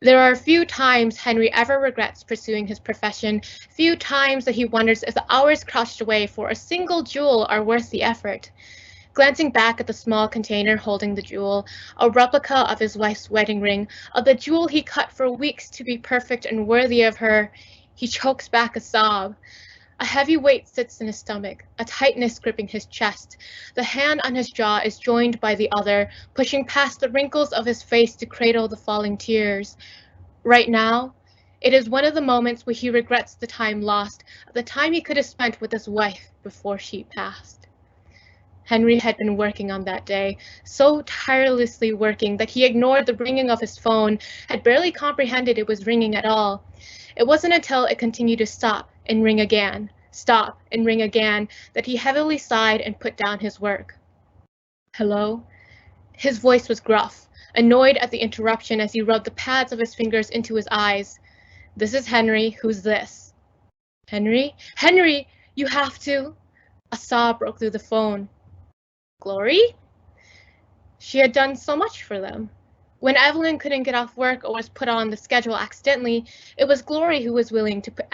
There are few times Henry ever regrets pursuing his profession, few times that he wonders if the hours crouched away for a single jewel are worth the effort. Glancing back at the small container holding the jewel, a replica of his wife's wedding ring, of the jewel he cut for weeks to be perfect and worthy of her, he chokes back a sob. A heavy weight sits in his stomach, a tightness gripping his chest. The hand on his jaw is joined by the other, pushing past the wrinkles of his face to cradle the falling tears. Right now, it is one of the moments where he regrets the time lost, the time he could have spent with his wife before she passed. Henry had been working on that day, so tirelessly working that he ignored the ringing of his phone, had barely comprehended it was ringing at all. It wasn't until it continued to stop and ring again, stop and ring again, that he heavily sighed and put down his work. Hello? His voice was gruff, annoyed at the interruption as he rubbed the pads of his fingers into his eyes. This is Henry. Who's this? Henry? Henry, you have to. A sob broke through the phone. Glory? She had done so much for them. When Evelyn couldn't get off work or was put on the schedule accidentally, it was Glory who was willing to pick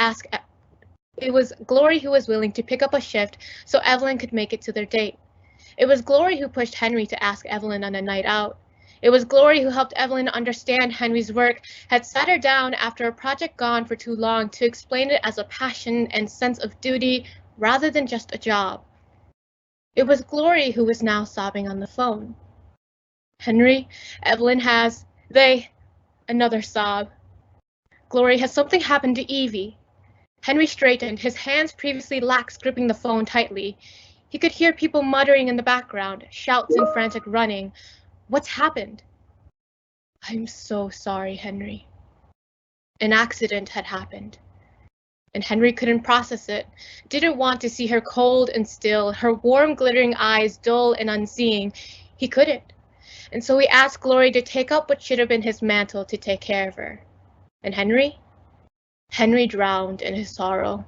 up a shift so Evelyn could make it to their date. It was Glory who pushed Henry to ask Evelyn on a night out. It was Glory who helped Evelyn understand Henry's work, had sat her down after a project gone for too long to explain it as a passion and sense of duty rather than just a job. It was Glory who was now sobbing on the phone. Henry, Evelyn has, another sob. Glory, has something happened to Evie? Henry straightened, his hands previously lax gripping the phone tightly. He could hear people muttering in the background, shouts and frantic running. What's happened? I'm so sorry, Henry. An accident had happened. And Henry couldn't process it, didn't want to see her cold and still, her warm glittering eyes dull and unseeing. He couldn't. And so he asked Glory to take up what should have been his mantle to take care of her. And Henry? Henry drowned in his sorrow.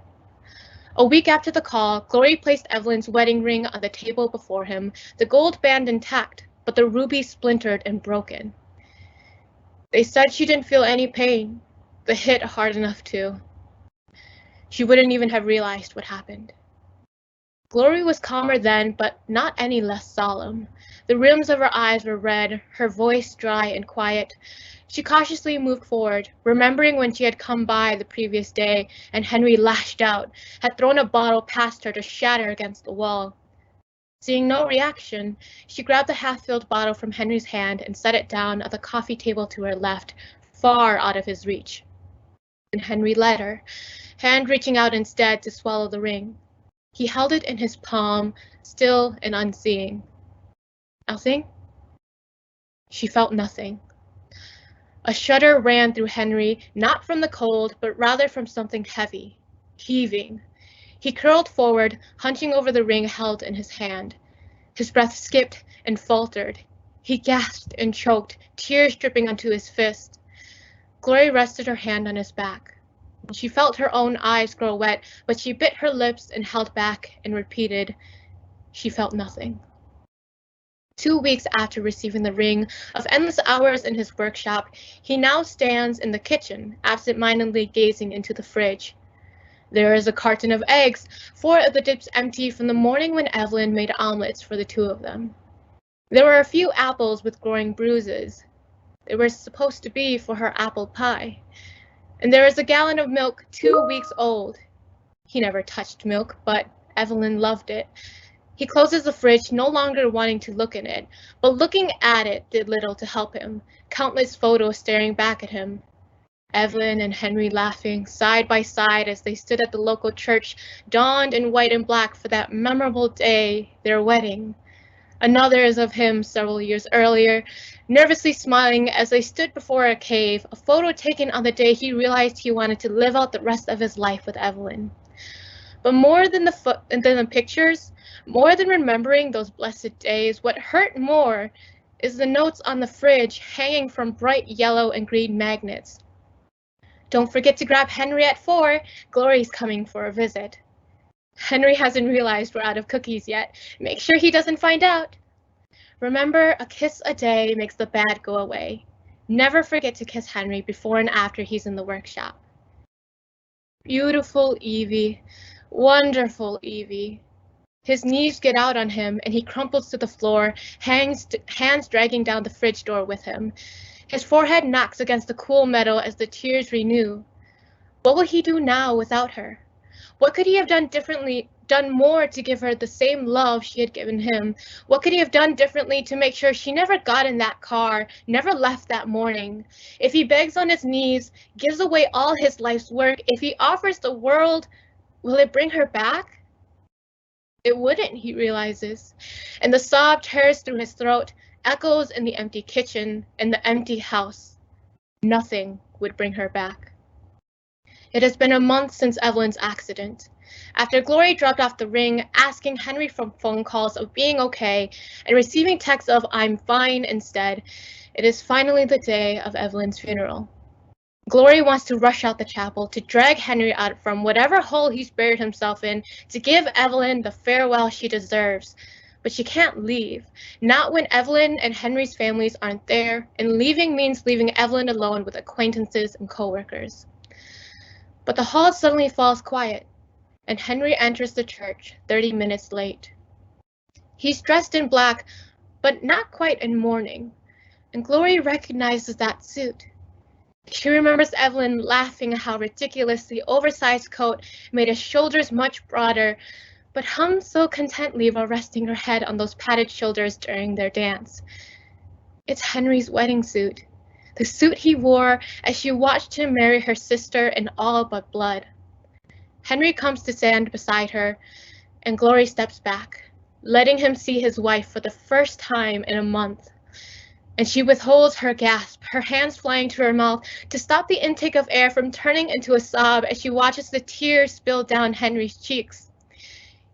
A week after the call, Glory placed Evelyn's wedding ring on the table before him, the gold band intact, but the ruby splintered and broken. They said she didn't feel any pain, but hit hard enough to. She wouldn't even have realized what happened. Glory was calmer then, but not any less solemn. The rims of her eyes were red, her voice dry and quiet. She cautiously moved forward, remembering when she had come by the previous day and Henry lashed out, had thrown a bottle past her to shatter against the wall. Seeing no reaction, she grabbed the half-filled bottle from Henry's hand and set it down at the coffee table to her left, far out of his reach. And Henry led her, hand reaching out instead to swallow the ring. He held it in his palm, still and unseeing. Nothing? She felt nothing. A shudder ran through Henry, not from the cold, but rather from something heavy, heaving. He curled forward, hunching over the ring held in his hand. His breath skipped and faltered. He gasped and choked, tears dripping onto his fist. Glory rested her hand on his back. She felt her own eyes grow wet, but she bit her lips and held back and repeated, she felt nothing. 2 weeks after receiving the ring, of endless hours in his workshop, he now stands in the kitchen, absent-mindedly gazing into the fridge. There is a carton of eggs, 4 of the dips empty from the morning when Evelyn made omelets for the 2 of them. There were a few apples with growing bruises. They were supposed to be for her apple pie. And there is a gallon of milk 2 weeks old. He never touched milk, but Evelyn loved it. He closes the fridge, no longer wanting to look in it, but looking at it did little to help him, countless photos staring back at him. Evelyn and Henry laughing side by side as they stood at the local church, donned in white and black for that memorable day, their wedding. Another is of him several years earlier, nervously smiling as they stood before a cave, a photo taken on the day he realized he wanted to live out the rest of his life with Evelyn. But more than the pictures, more than remembering those blessed days, what hurt more is the notes on the fridge hanging from bright yellow and green magnets. Don't forget to grab Henry at 4. Glory's coming for a visit. Henry hasn't realized we're out of cookies yet. Make sure he doesn't find out. Remember, a kiss a day makes the bad go away. Never forget to kiss Henry before and after he's in the workshop. Beautiful Evie. Wonderful Evie. His knees get out on him and he crumples to the floor, hands dragging down the fridge door with him. His forehead knocks against the cool metal as the tears renew. What will he do now without her? What could he have done more to give her the same love she had given him? What could he have done differently to make sure she never got in that car, never left that morning? If he begs on his knees, gives away all his life's work, if he offers the world, will it bring her back? It wouldn't, he realizes, and the sob tears through his throat, echoes in the empty kitchen, in the empty house. Nothing would bring her back. It has been a month since Evelyn's accident. After Glory dropped off the ring, asking Henry for phone calls of being okay, and receiving texts of I'm fine instead, it is finally the day of Evelyn's funeral. Glory wants to rush out the chapel, to drag Henry out from whatever hole he's buried himself in, to give Evelyn the farewell she deserves. But she can't leave, not when Evelyn and Henry's families aren't there, and leaving means leaving Evelyn alone with acquaintances and co-workers. But the hall suddenly falls quiet, and Henry enters the church 30 minutes late. He's dressed in black, but not quite in mourning, and Glory recognizes that suit. She remembers Evelyn laughing at how ridiculous the oversized coat made his shoulders much broader, but hummed so contently while resting her head on those padded shoulders during their dance. It's Henry's wedding suit, the suit he wore as she watched him marry her sister in all but blood. Henry comes to stand beside her, and Glory steps back, letting him see his wife for the first time in a month. And she withholds her gasp, her hands flying to her mouth to stop the intake of air from turning into a sob as she watches the tears spill down Henry's cheeks.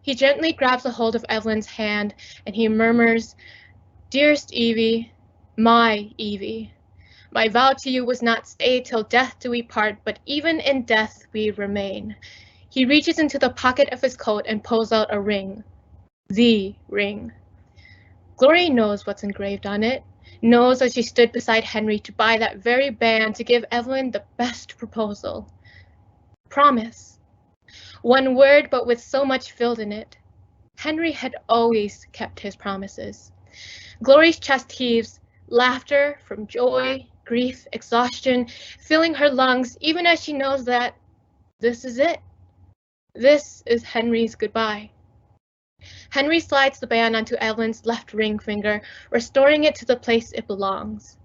He gently grabs a hold of Evelyn's hand and he murmurs, "Dearest Evie, my Evie, my vow to you was not stay till death do we part, but even in death we remain." He reaches into the pocket of his coat and pulls out a ring. The ring. Glory knows what's engraved on it. knows as she stood beside Henry to buy that very band to give Evelyn the best proposal. Promise. One word, but with so much filled in it. Henry had always kept his promises. Glory's chest heaves, laughter from joy, grief, exhaustion, filling her lungs, even as she knows that this is it. This is Henry's goodbye. Henry slides the band onto Evelyn's left ring finger, restoring it to the place it belongs.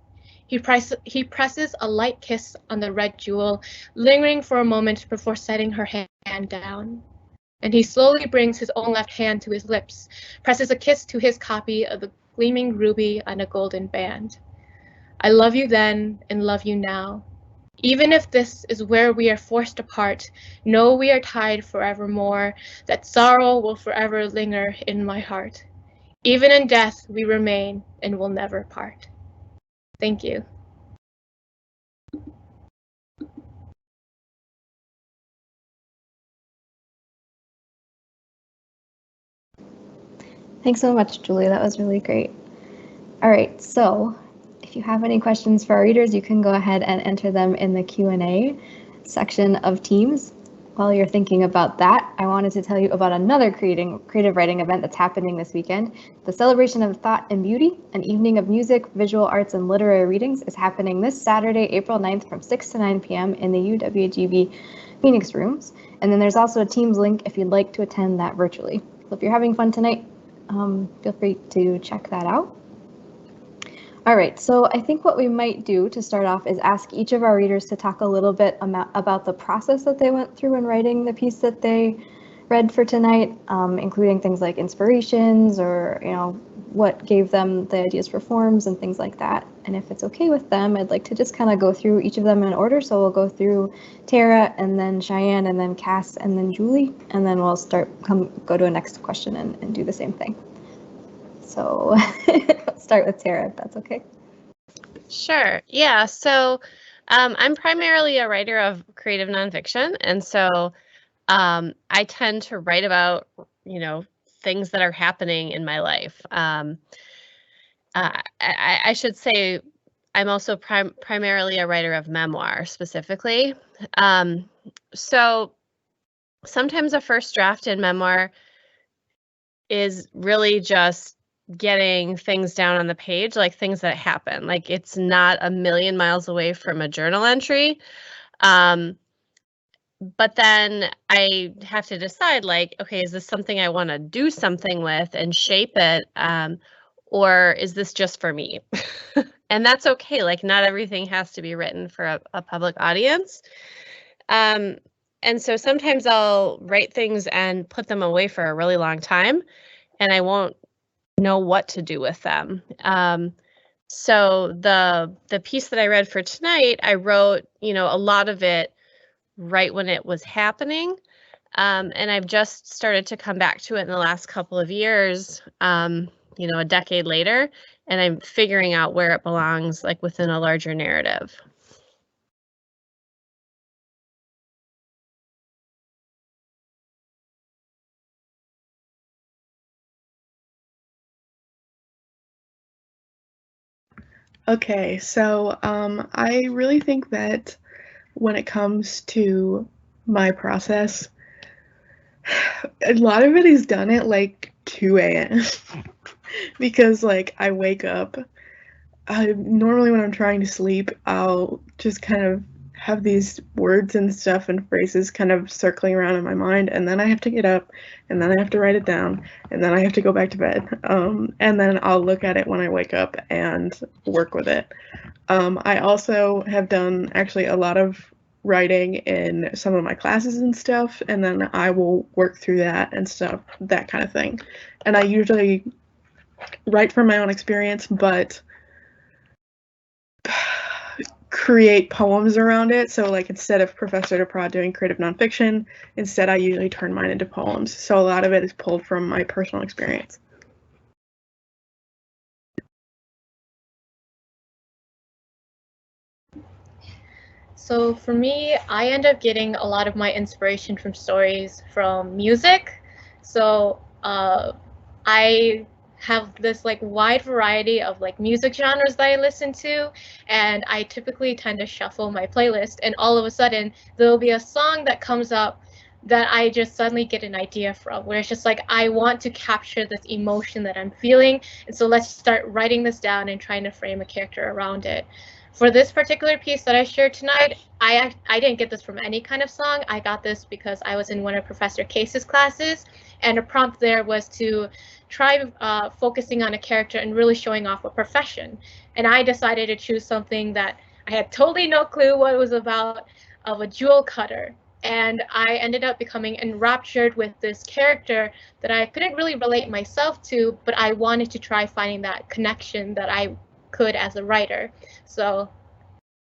He presses a light kiss on the red jewel, lingering for a moment before setting her hand down. And he slowly brings his own left hand to his lips, presses a kiss to his copy of the gleaming ruby on a golden band. I love you then and love you now. Even if this is where we are forced apart, know we are tied forevermore, that sorrow will forever linger in my heart. Even in death we remain and will never part. Thank you. Thanks so much, Julie. That was really great. All right, so if you have any questions for our readers, you can go ahead and enter them in the Q&A section of Teams. While you're thinking about that, I wanted to tell you about another creative writing event that's happening this weekend. The Celebration of Thought and Beauty, an evening of music, visual arts, and literary readings, is happening this Saturday, April 9th from 6 to 9 p.m. in the Uwgb Phoenix rooms. And then there's also a Teams link if you'd like to attend that virtually. So if you're having fun tonight, feel free to check that out. All right, so I think what we might do to start off is ask each of our readers to talk a little bit about the process that they went through in writing the piece that they read for tonight, including things like inspirations or, what gave them the ideas for forms and things like that. And if it's okay with them, I'd like to just kind of go through each of them in order. So we'll go through Tara and then Cheyenne and then Cass and then Julie, and then we'll go to a next question and do the same thing. So let's start with Tara, if that's okay. Sure. Yeah. So I'm primarily a writer of creative nonfiction. And so I tend to write about, things that are happening in my life. I should say I'm also primarily a writer of memoir specifically. So sometimes a first draft in memoir is really just getting things down on the page, like things that happen. Like it's not a million miles away from a journal entry. But then I have to decide, like, okay, is this something I want to do something with and shape it? Or is this just for me? And that's okay. Like not everything has to be written for a public audience. And so sometimes I'll write things and put them away for a really long time, and I won't know what to do with them. So the piece that I read for tonight, I wrote, a lot of it right when it was happening. And I've just started to come back to it in the last couple of years, a decade later, and I'm figuring out where it belongs, like within a larger narrative. Okay, so I really think that when it comes to my process, a lot of it is done at like 2 a.m. because like I wake up. Normally when I'm trying to sleep, I'll just kind of have these words and stuff and phrases kind of circling around in my mind, and then I have to get up, and then I have to write it down, and then I have to go back to bed, and then I'll look at it when I wake up and work with it. I also have done actually a lot of writing in some of my classes and stuff, and then I will work through that and stuff, that kind of thing. And I usually write from my own experience, but create poems around it. So like instead of Professor DaPra doing creative nonfiction, instead I usually turn mine into poems. So a lot of it is pulled from my personal experience. So for me, I end up getting a lot of my inspiration from stories from music. So I have this like wide variety of like music genres that I listen to, and I typically tend to shuffle my playlist, and all of a sudden there'll be a song that comes up that I just suddenly get an idea from, where it's just like, I want to capture this emotion that I'm feeling, and so let's start writing this down and trying to frame a character around it. For this particular piece that I shared tonight, I didn't get this from any kind of song. I got this because I was in one of Professor Case's classes, and a prompt there was to try focusing on a character and really showing off a profession. And I decided to choose something that I had totally no clue what it was about, of a jewel cutter. And I ended up becoming enraptured with this character that I couldn't really relate myself to, but I wanted to try finding that connection that I could as a writer. So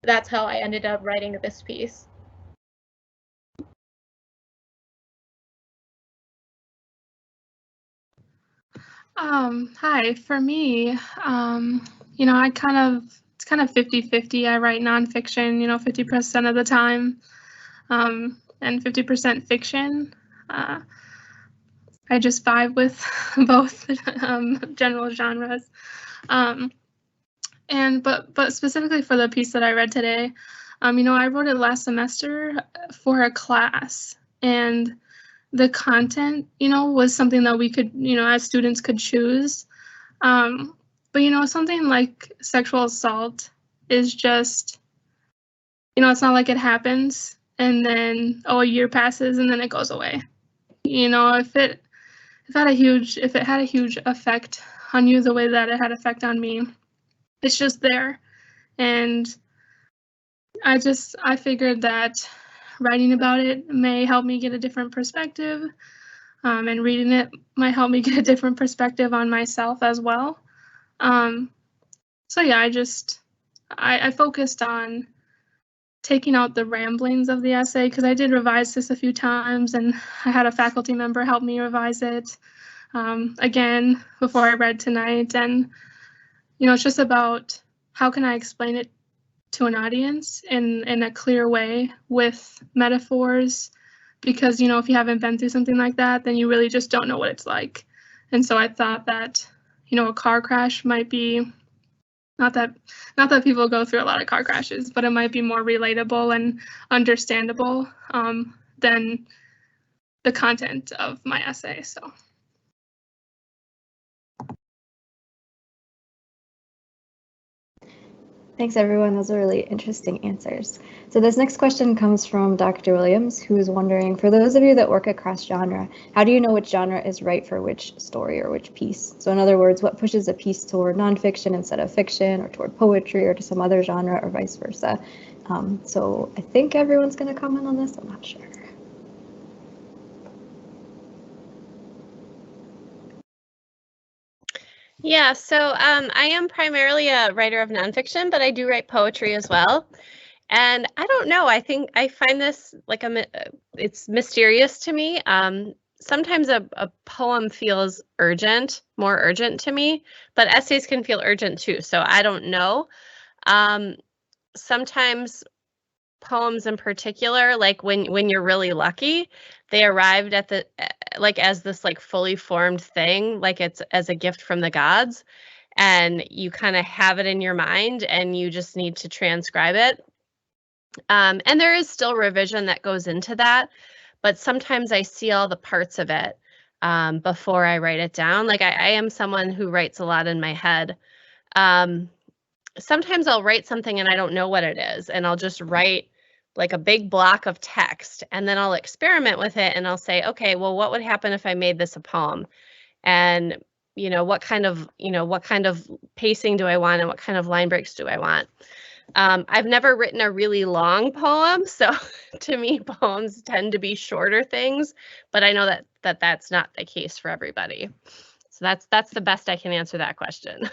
that's how I ended up writing this piece. Hi, for me, you know, it's kind of 50-50. I write nonfiction, you know, 50% of the time, and 50% fiction. I just vibe with both general genres. But specifically for the piece that I read today, you know, I wrote it last semester for a class, and the content, you know, was something that we could, you know, as students could choose. But, you know, something like sexual assault is just, you know, it's not like it happens and then, oh, a year passes and then it goes away. You know, if it had a huge effect on you the way that it had effect on me, it's just there. And I figured that writing about it may help me get a different perspective, and reading it might help me get a different perspective on myself as well. So yeah, I focused on taking out the ramblings of the essay, because I did revise this a few times, and I had a faculty member help me revise it again before I read tonight. And, you know, it's just about how can I explain it to an audience in a clear way with metaphors, because, you know, if you haven't been through something like that, then you really just don't know what it's like. And so I thought that, you know, a car crash might be, not that people go through a lot of car crashes, but it might be more relatable and understandable than the content of my essay. So. Thanks, everyone. Those are really interesting answers. So this next question comes from Dr. Williams, who is wondering, for those of you that work across genre, how do you know which genre is right for which story or which piece? So in other words, what pushes a piece toward nonfiction instead of fiction, or toward poetry or to some other genre, or vice versa? So I think everyone's going to comment on this. I'm not sure. Yeah, so I am primarily a writer of nonfiction, but I do write poetry as well. And I don't know, I think I find this like it's mysterious to me. Sometimes a poem feels urgent, more urgent to me, but essays can feel urgent too. So I don't know. Sometimes poems in particular, like when you're really lucky, they arrived at the like as this like fully formed thing, like it's as a gift from the gods, and you kind of have it in your mind and you just need to transcribe it. And there is still revision that goes into that, but sometimes I see all the parts of it before I write it down. Like I am someone who writes a lot in my head. Sometimes I'll write something and I don't know what it is, and I'll just write like a big block of text, and then I'll experiment with it and I'll say, okay, well, what would happen if I made this a poem? And, you know, what kind of pacing do I want, and what kind of line breaks do I want? I've never written a really long poem, so to me, poems tend to be shorter things, but I know that's not the case for everybody. So that's the best I can answer that question.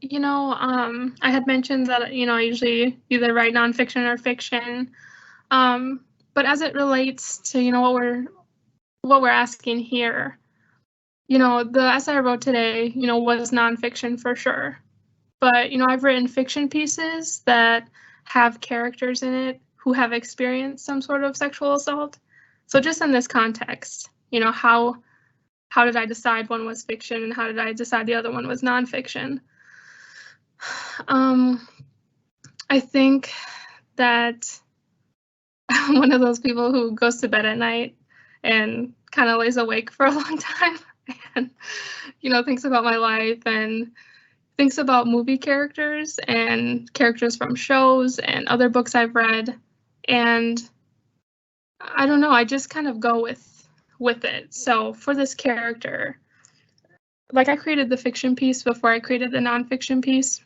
You know, I had mentioned that, you know, I usually either write nonfiction or fiction, but as it relates to, you know, what we're asking here, you know, the essay I wrote today, you know, was nonfiction for sure, but, you know, I've written fiction pieces that have characters in it who have experienced some sort of sexual assault. So just in this context, you know, how did I decide one was fiction and how did I decide the other one was nonfiction? I think that I'm one of those people who goes to bed at night and kind of lays awake for a long time and, you know, thinks about my life and thinks about movie characters and characters from shows and other books I've read. And I don't know, I just kind of go with it. So for this character, like I created the fiction piece before I created the nonfiction piece.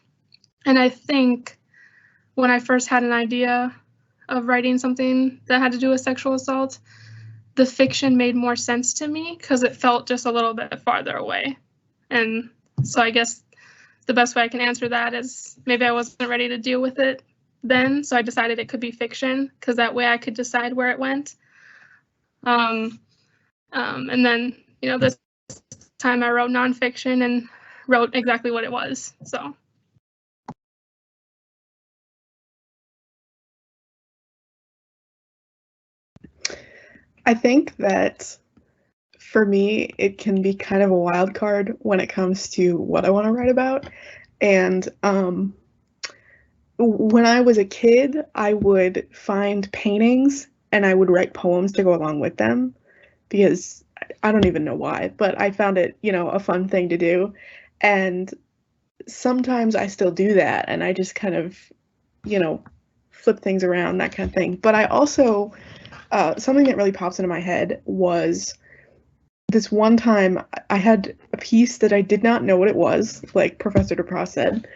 And I think when I first had an idea of writing something that had to do with sexual assault, the fiction made more sense to me because it felt just a little bit farther away. And so I guess the best way I can answer that is maybe I wasn't ready to deal with it then, so I decided it could be fiction because that way I could decide where it went. And then, you know, this time I wrote nonfiction and wrote exactly what it was, so. I think that for me, it can be kind of a wild card when it comes to what I want to write about. And when I was a kid, I would find paintings and I would write poems to go along with them because I don't even know why, but I found it, you know, a fun thing to do. And sometimes I still do that and I just kind of, you know, flip things around, that kind of thing. But I also, something that really pops into my head was this one time I had a piece that I did not know what it was, like Professor DaPra said,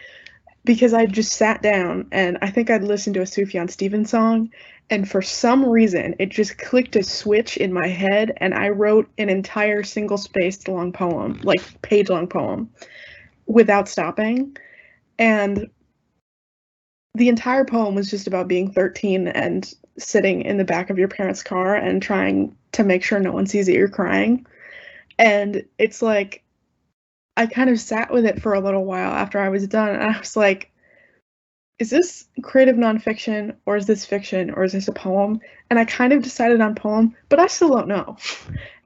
because I just sat down and I think I'd listened to a Sufjan Stevens song, and for some reason it just clicked a switch in my head and I wrote an entire single-spaced long poem, like page-long poem, without stopping. And the entire poem was just about being 13 and sitting in the back of your parents' car and trying to make sure no one sees that you're crying. And it's like, I kind of sat with it for a little while after I was done, and I was like, is this creative nonfiction, or is this fiction, or is this a poem? And I kind of decided on poem, but I still don't know.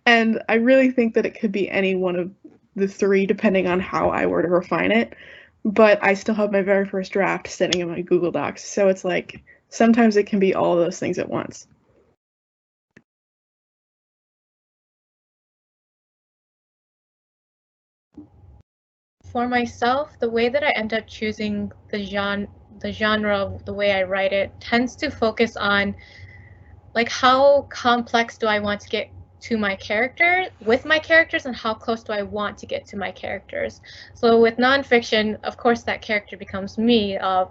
And I really think that it could be any one of the three, depending on how I were to refine it. But I still have my very first draft sitting in my Google Docs, so it's like, sometimes it can be all of those things at once. For myself, the way that I end up choosing the genre, the way I write it, tends to focus on like how complex do I want to get to my character with my characters and how close do I want to get to my characters. So with nonfiction, of course, that character becomes me, a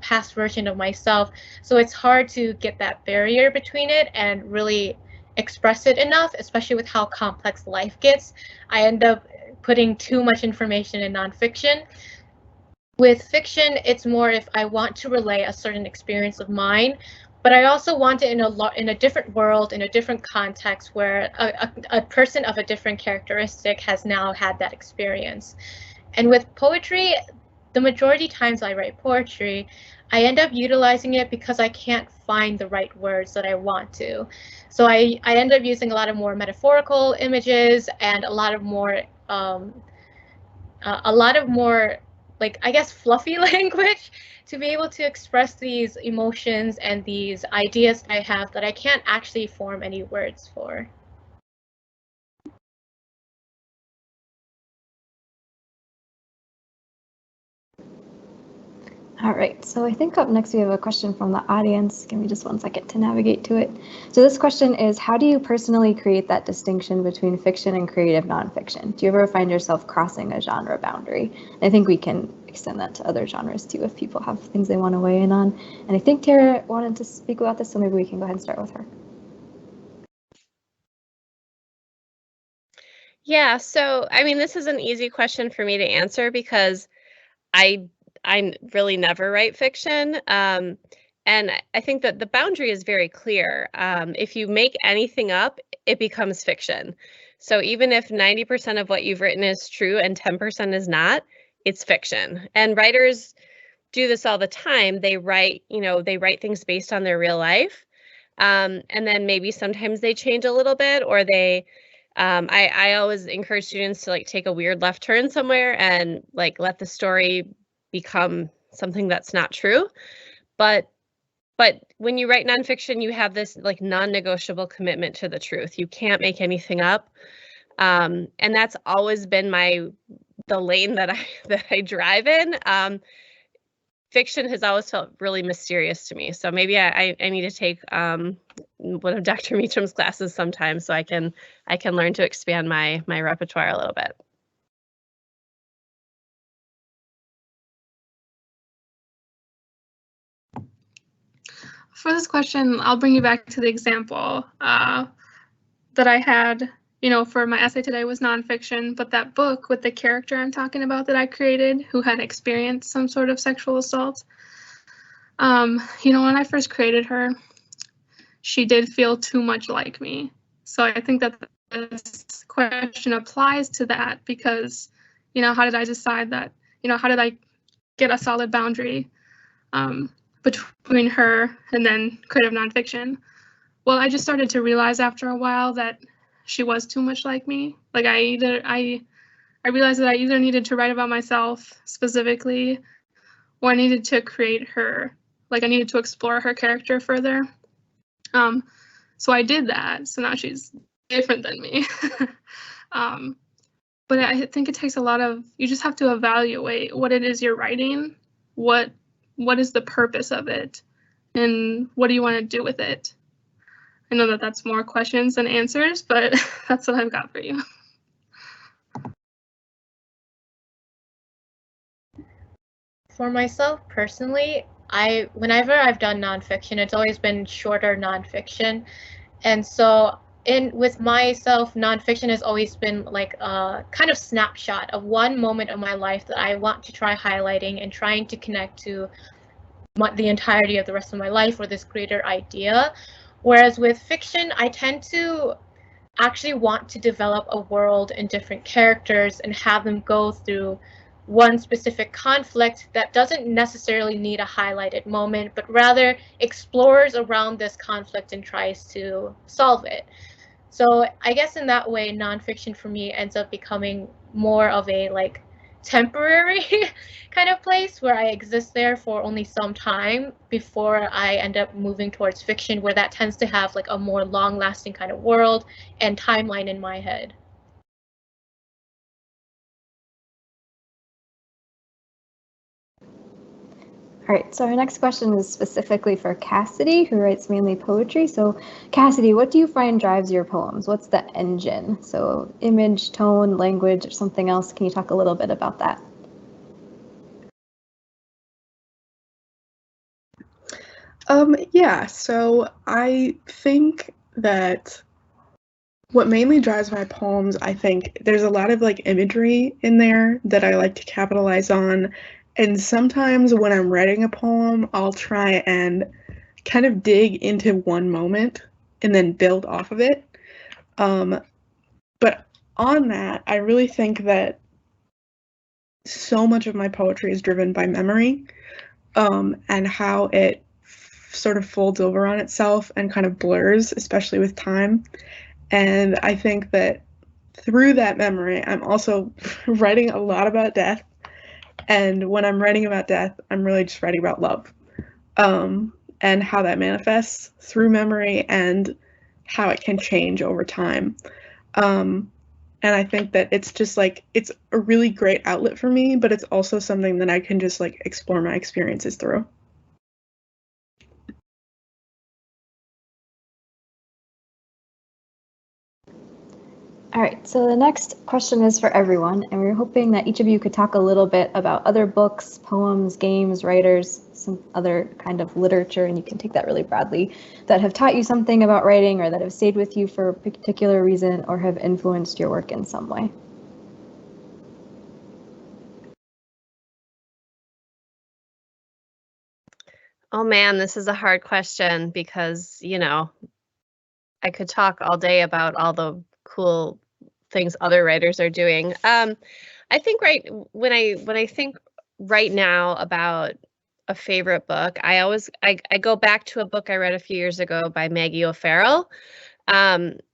past version of myself. So it's hard to get that barrier between it and really express it enough, especially with how complex life gets. I end up putting too much information in nonfiction. With fiction, it's more if I want to relay a certain experience of mine, but I also want it in a different world, in a different context, where a person of a different characteristic has now had that experience. And with poetry, the majority times I write poetry, I end up utilizing it because I can't find the right words that I want to. So I end up using a lot of more metaphorical images and a lot of more like, I guess, fluffy language to be able to express these emotions and these ideas I have that I can't actually form any words for. All right, so I think up next we have a question from the audience. Give me just 1 second to navigate to it. So this question is, how do you personally create that distinction between fiction and creative nonfiction? Do you ever find yourself crossing a genre boundary? And I think we can extend that to other genres too if people have things they want to weigh in on. And I think Tara wanted to speak about this, so maybe we can go ahead and start with her. Yeah, so I mean, this is an easy question for me to answer because I really never write fiction. And I think that the boundary is very clear. If you make anything up, it becomes fiction. So even if 90% of what you've written is true and 10% is not, it's fiction. And writers do this all the time. They write, they write things based on their real life. And then maybe sometimes they change a little bit, or they, I always encourage students to like take a weird left turn somewhere and like let the story become something that's not true. But when you write nonfiction, you have this like non-negotiable commitment to the truth. You can't make anything up. And that's always been the lane that I drive in. Fiction has always felt really mysterious to me. So maybe I need to take one of Dr. Meacham's classes sometime so I can learn to expand my repertoire a little bit. For this question, I'll bring you back to the example that I had, for my essay today was nonfiction, but that book with the character I'm talking about that I created who had experienced some sort of sexual assault, when I first created her, she did feel too much like me. So I think that this question applies to that because, how did I decide that, how did I get a solid boundary between her and then creative nonfiction? Well, I just started to realize after a while that she was too much like me. Like I realized that I either needed to write about myself specifically, or I needed to create her. Like I needed to explore her character further. So I did that. So now she's different than me. But I think it takes you just have to evaluate what it is you're writing, what is the purpose of it, and what do you want to do with it? I know that that's more questions than answers, but that's what I've got for you. For myself personally, whenever I've done nonfiction, it's always been shorter nonfiction. And so with myself, nonfiction has always been like a kind of snapshot of one moment of my life that I want to try highlighting and trying to connect to the entirety of the rest of my life or this greater idea. Whereas with fiction, I tend to actually want to develop a world and different characters and have them go through one specific conflict that doesn't necessarily need a highlighted moment, but rather explores around this conflict and tries to solve it. So I guess in that way, nonfiction for me ends up becoming more of a like temporary kind of place where I exist there for only some time before I end up moving towards fiction, where that tends to have like a more long-lasting kind of world and timeline in my head. All right, so our next question is specifically for Cassidy, who writes mainly poetry. So Cassidy, what do you find drives your poems? What's the engine? So image, tone, language, or something else? Can you talk a little bit about that? Yeah, so I think that what mainly drives my poems, I think there's a lot of like imagery in there that I like to capitalize on. And sometimes when I'm writing a poem, I'll try and kind of dig into one moment and then build off of it. But on that, I really think that so much of my poetry is driven by memory, and how it sort of folds over on itself and kind of blurs, especially with time. And I think that through that memory, I'm also writing a lot about death. And when I'm writing about death, I'm really just writing about love, and how that manifests through memory and how it can change over time. And I think that it's just like, it's a really great outlet for me, but it's also something that I can just like explore my experiences through. All right, so the next question is for everyone, and we're hoping that each of you could talk a little bit about other books, poems, games, writers, some other kind of literature, and you can take that really broadly, that have taught you something about writing or that have stayed with you for a particular reason or have influenced your work in some way. Oh man, this is a hard question because, I could talk all day about all the cool things other writers are doing. I think when I think right now about a favorite book. I go back to a book I read a few years ago by Maggie O'Farrell.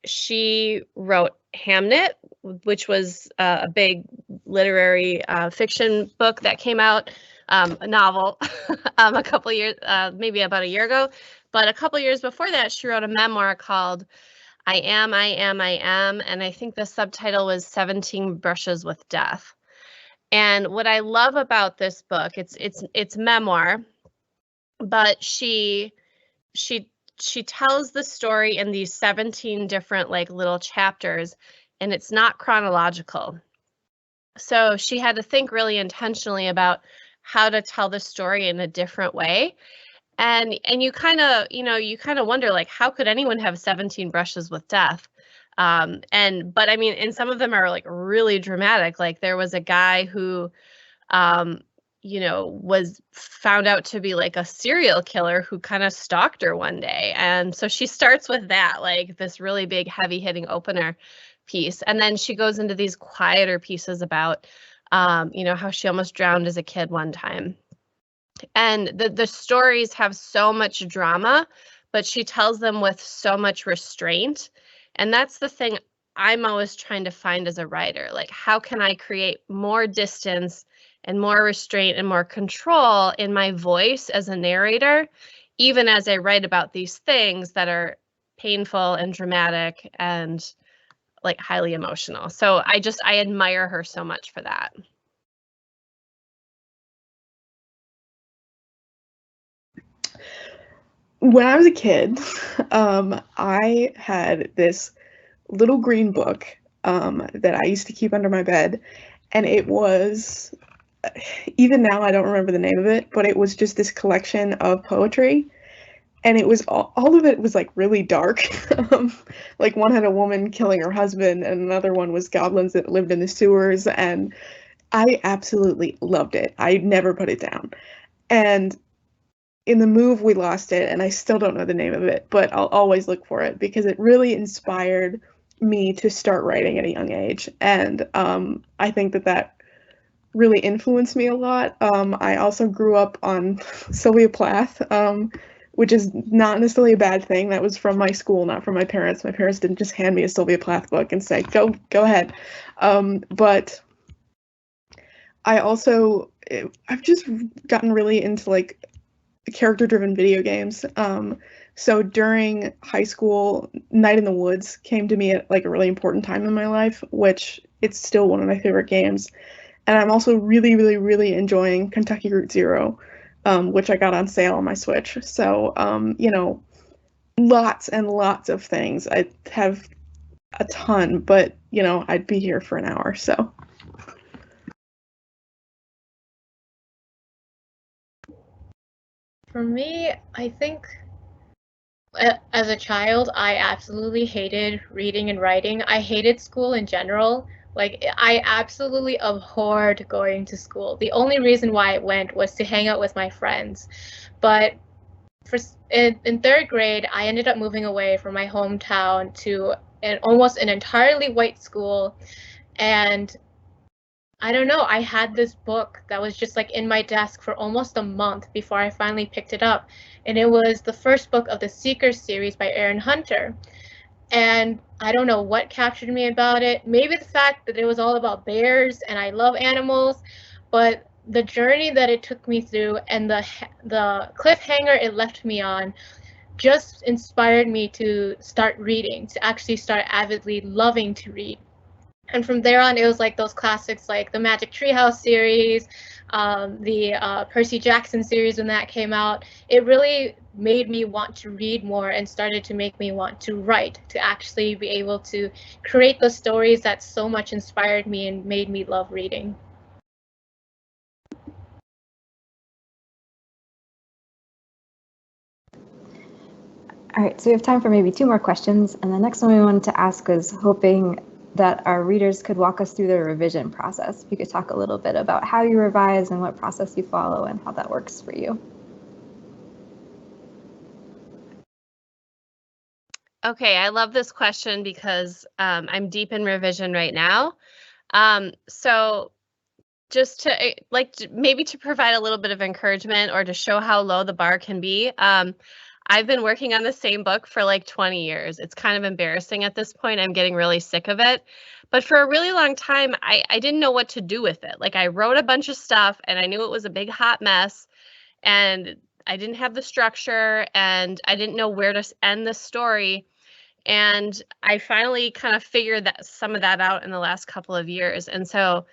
She wrote Hamnet, which was a big literary fiction book that came out, a novel, a couple years, maybe about a year ago. But a couple years before that, she wrote a memoir called I Am, and I think the subtitle was 17 Brushes with Death. And what I love about this book, it's memoir, but she tells the story in these 17 different like little chapters, and it's not chronological. So she had to think really intentionally about how to tell the story in a different way. And you kind of wonder, like, how could anyone have 17 brushes with death? But I mean, and some of them are like really dramatic. Like there was a guy who, was found out to be like a serial killer who kind of stalked her one day. And so she starts with that, like this really big, heavy hitting opener piece. And then she goes into these quieter pieces about, how she almost drowned as a kid one time. And the stories have so much drama, but she tells them with so much restraint. And that's the thing I'm always trying to find as a writer. Like, how can I create more distance and more restraint and more control in my voice as a narrator, even as I write about these things that are painful and dramatic and like highly emotional. So I admire her so much for that. When I was a kid, I had this little green book that I used to keep under my bed, and it was, even now I don't remember the name of it, but it was just this collection of poetry, and it was all of it was like really dark. Like one had a woman killing her husband, and another one was goblins that lived in the sewers, and I absolutely loved it. I never put it down. And in the move, we lost it, and I still don't know the name of it, but I'll always look for it because it really inspired me to start writing at a young age. And I think that really influenced me a lot. I also grew up on Sylvia Plath, which is not necessarily a bad thing. That was from my school, not from my parents. My parents didn't just hand me a Sylvia Plath book and say, go ahead. But I've just gotten really into like character-driven video games. So during high school, Night in the Woods came to me at like a really important time in my life, which it's still one of my favorite games. And I'm also really, really, really enjoying Kentucky Route Zero, which I got on sale on my Switch. So, lots and lots of things. I have a ton, but, I'd be here for an hour, so. For me, I think as a child, I absolutely hated reading and writing. I hated school in general. Like, I absolutely abhorred going to school. The only reason why I went was to hang out with my friends. But in third grade, I ended up moving away from my hometown to almost an entirely white school. And I don't know, I had this book that was just like in my desk for almost a month before I finally picked it up. And it was the first book of the Seeker series by Aaron Hunter. And I don't know what captured me about it. Maybe the fact that it was all about bears and I love animals, but the journey that it took me through and the cliffhanger it left me on just inspired me to start reading, to actually start avidly loving to read. And from there on, it was like those classics like the Magic Treehouse series, the Percy Jackson series when that came out. It really made me want to read more and started to make me want to write, to actually be able to create the stories that so much inspired me and made me love reading. All right, so we have time for maybe 2 more questions. And the next one we wanted to ask was hoping that our readers could walk us through the revision process. If you could talk a little bit about how you revise and what process you follow and how that works for you. Okay, I love this question because I'm deep in revision right now. So just to maybe to provide a little bit of encouragement or to show how low the bar can be. I've been working on the same book for like 20 years. It's kind of embarrassing at this point. I'm getting really sick of it. But for a really long time, I didn't know what to do with it. Like I wrote a bunch of stuff and I knew it was a big hot mess and I didn't have the structure and I didn't know where to end the story. And I finally kind of figured that some of that out in the last couple of years. And so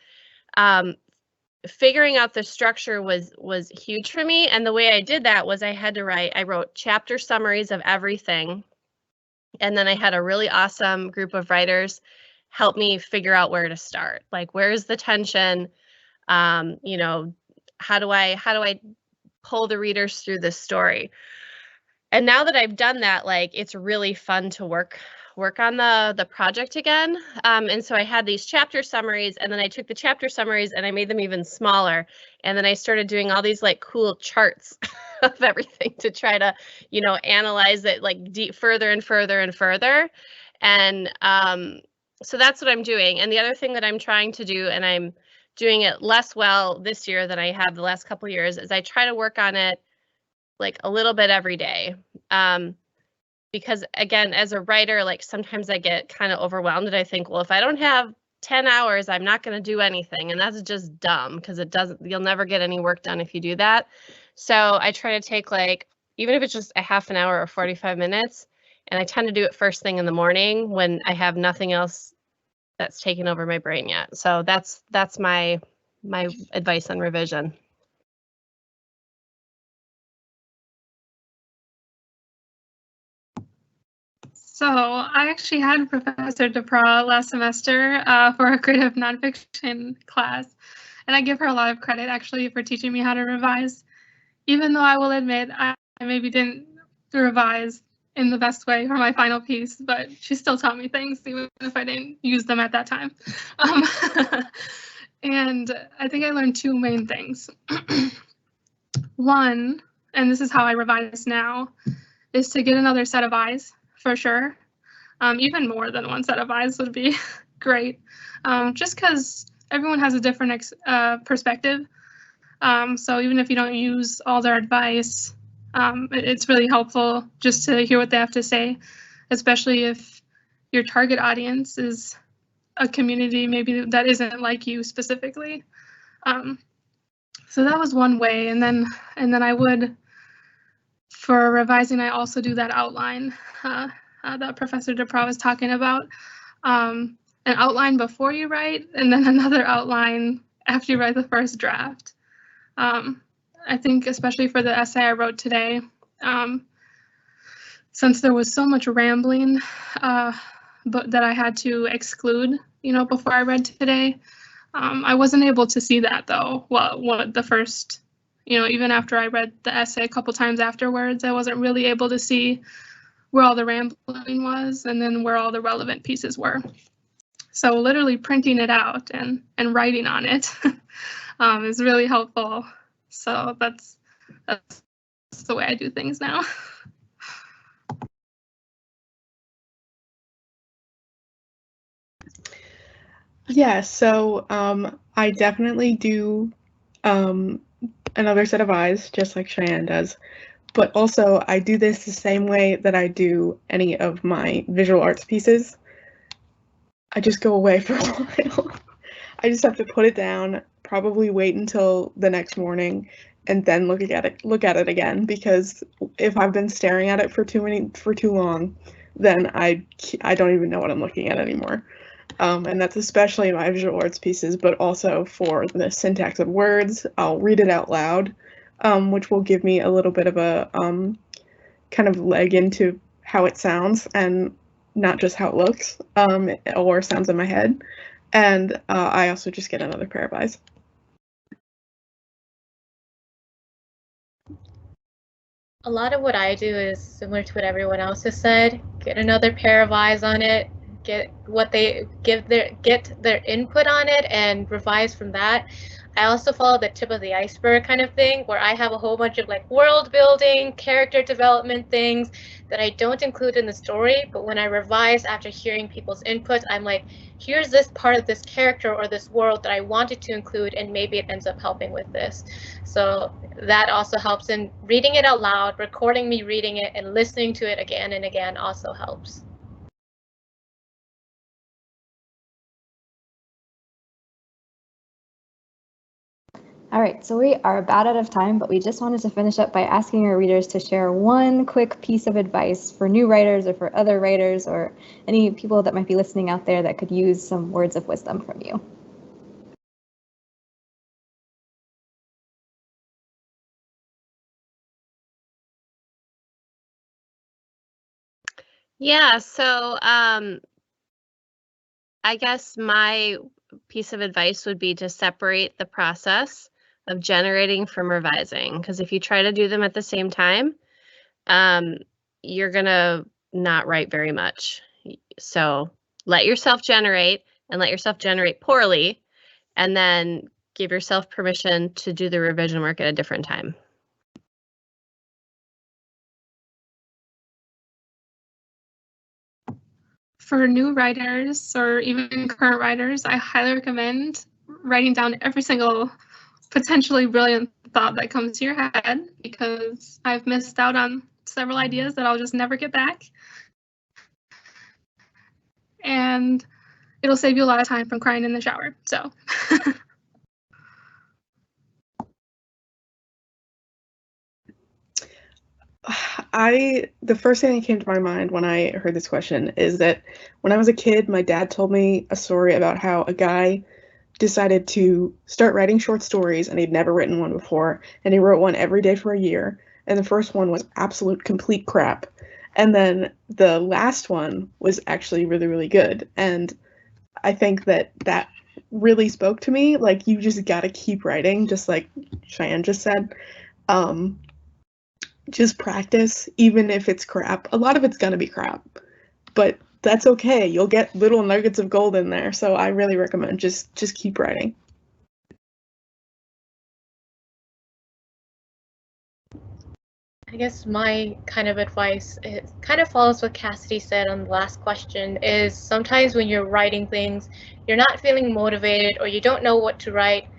figuring out the structure was huge for me. And the way I did that was I wrote chapter summaries of everything. And then I had a really awesome group of writers help me figure out where to start. Like, where's the tension? You know, how do I pull the readers through this story? And now that I've done that, like, it's really fun to work on the project again. And so I had these chapter summaries, and then I took the chapter summaries and I made them even smaller. And then I started doing all these like cool charts of everything to try to, you know, analyze it like further and further and further. And so that's what I'm doing. And the other thing that I'm trying to do, and I'm doing it less well this year than I have the last couple of years, is I try to work on it like a little bit every day. Because again, as a writer, like sometimes I get kind of overwhelmed and I think, well, if I don't have 10 hours, I'm not going to do anything. And that's just dumb because you'll never get any work done if you do that. So I try to take like, even if it's just a half an hour or 45 minutes, and I tend to do it first thing in the morning when I have nothing else that's taken over my brain yet. So that's my advice on revision. So I actually had Professor DaPra last semester for a creative nonfiction class, and I give her a lot of credit actually for teaching me how to revise, even though I will admit I maybe didn't revise in the best way for my final piece, but she still taught me things even if I didn't use them at that time. And I think I learned two main things. One, and this is how I revise now, is to get another set of eyes. For sure. Even more than one set of eyes would be great. Just because everyone has a different perspective. So even if you don't use all their advice, it's really helpful just to hear what they have to say, especially if your target audience is a community maybe that isn't like you specifically. So that was one way. And then I would, for revising, I also do that outline that Professor DaPra was talking about. An outline before you write, and then another outline after you write the first draft. I think especially for the essay I wrote today, since there was so much rambling but that I had to exclude, you know, before I read today, I wasn't able to see that though. What the first, you know, even after I read the essay a couple times afterwards, I wasn't really able to see where all the rambling was and then where all the relevant pieces were. So literally printing it out and writing on it is really helpful. So that's the way I do things now. Yeah, so I definitely do another set of eyes, just like Cheyenne does. But also, I do this the same way that I do any of my visual arts pieces. I just go away for a while. I just have to put it down, probably wait until the next morning, and then look at it again. Because if I've been staring at it for too long, then I don't even know what I'm looking at anymore. And that's especially my visual arts pieces, but also for the syntax of words, I'll read it out loud. Which will give me a little bit of a kind of leg into how it sounds and not just how it looks or sounds in my head. And I also just get another pair of eyes. A lot of what I do is similar to what everyone else has said. Get another pair of eyes on it, get their input on it and revise from that. I also follow the tip of the iceberg kind of thing, where I have a whole bunch of like world building, character development things that I don't include in the story, but when I revise after hearing people's input, I'm like, here's this part of this character or this world that I wanted to include, and maybe it ends up helping with this. So that also helps, in reading it out loud, recording me reading it, and listening to it again and again also helps. All right, so we are about out of time, but we just wanted to finish up by asking our readers to share one quick piece of advice for new writers or for other writers or any people that might be listening out there that could use some words of wisdom from you. Yeah, so I guess my piece of advice would be to separate the process of generating from revising, because if you try to do them at the same time, you're gonna not write very much. So let yourself generate, and let yourself generate poorly, and then give yourself permission to do the revision work at a different time. For new writers or even current writers, I highly recommend writing down every single potentially brilliant thought that comes to your head, because I've missed out on several ideas that I'll just never get back. And it'll save you a lot of time from crying in the shower. So. The first thing that came to my mind when I heard this question is that when I was a kid, my dad told me a story about how a guy decided to start writing short stories, and he'd never written one before, and he wrote one every day for a year, and the first one was absolute complete crap, and then the last one was actually really, really good. And I think that that really spoke to me. Like, you just gotta keep writing, just like Cheyenne just said. Just practice, even if it's crap. A lot of it's gonna be crap, but that's okay. You'll get little nuggets of gold in there. So I really recommend just keep writing. I guess my kind of advice, it kind of follows what Cassidy said on the last question, is sometimes when you're writing things, you're not feeling motivated or you don't know what to write,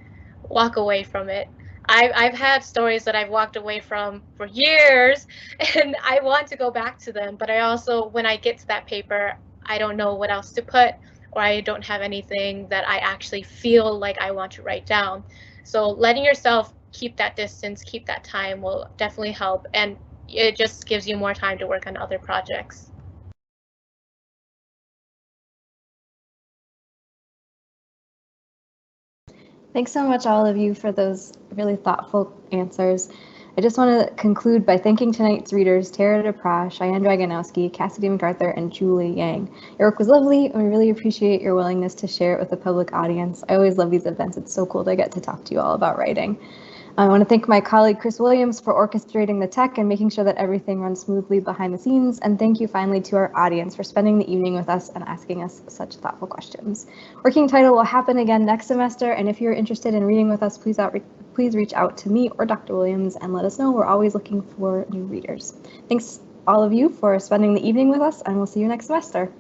walk away from it. I've had stories that I've walked away from for years, and I want to go back to them, but I also, when I get to that paper, I don't know what else to put, or I don't have anything that I actually feel like I want to write down. So letting yourself keep that distance, keep that time will definitely help, and it just gives you more time to work on other projects. Thanks so much, all of you, for those really thoughtful answers. I just want to conclude by thanking tonight's readers, Tara DaPra, Shianne Draganowski, Cassidy MacArthur, and JouLee Yang. Your work was lovely, and we really appreciate your willingness to share it with the public audience. I always love these events. It's so cool to get to talk to you all about writing. I want to thank my colleague Chris Williams for orchestrating the tech and making sure that everything runs smoothly behind the scenes. And thank you finally to our audience for spending the evening with us and asking us such thoughtful questions. Working Title will happen again next semester, and if you're interested in reading with us, please reach out to me or Dr. Williams and let us know. We're always looking for new readers. Thanks all of you for spending the evening with us, and we'll see you next semester.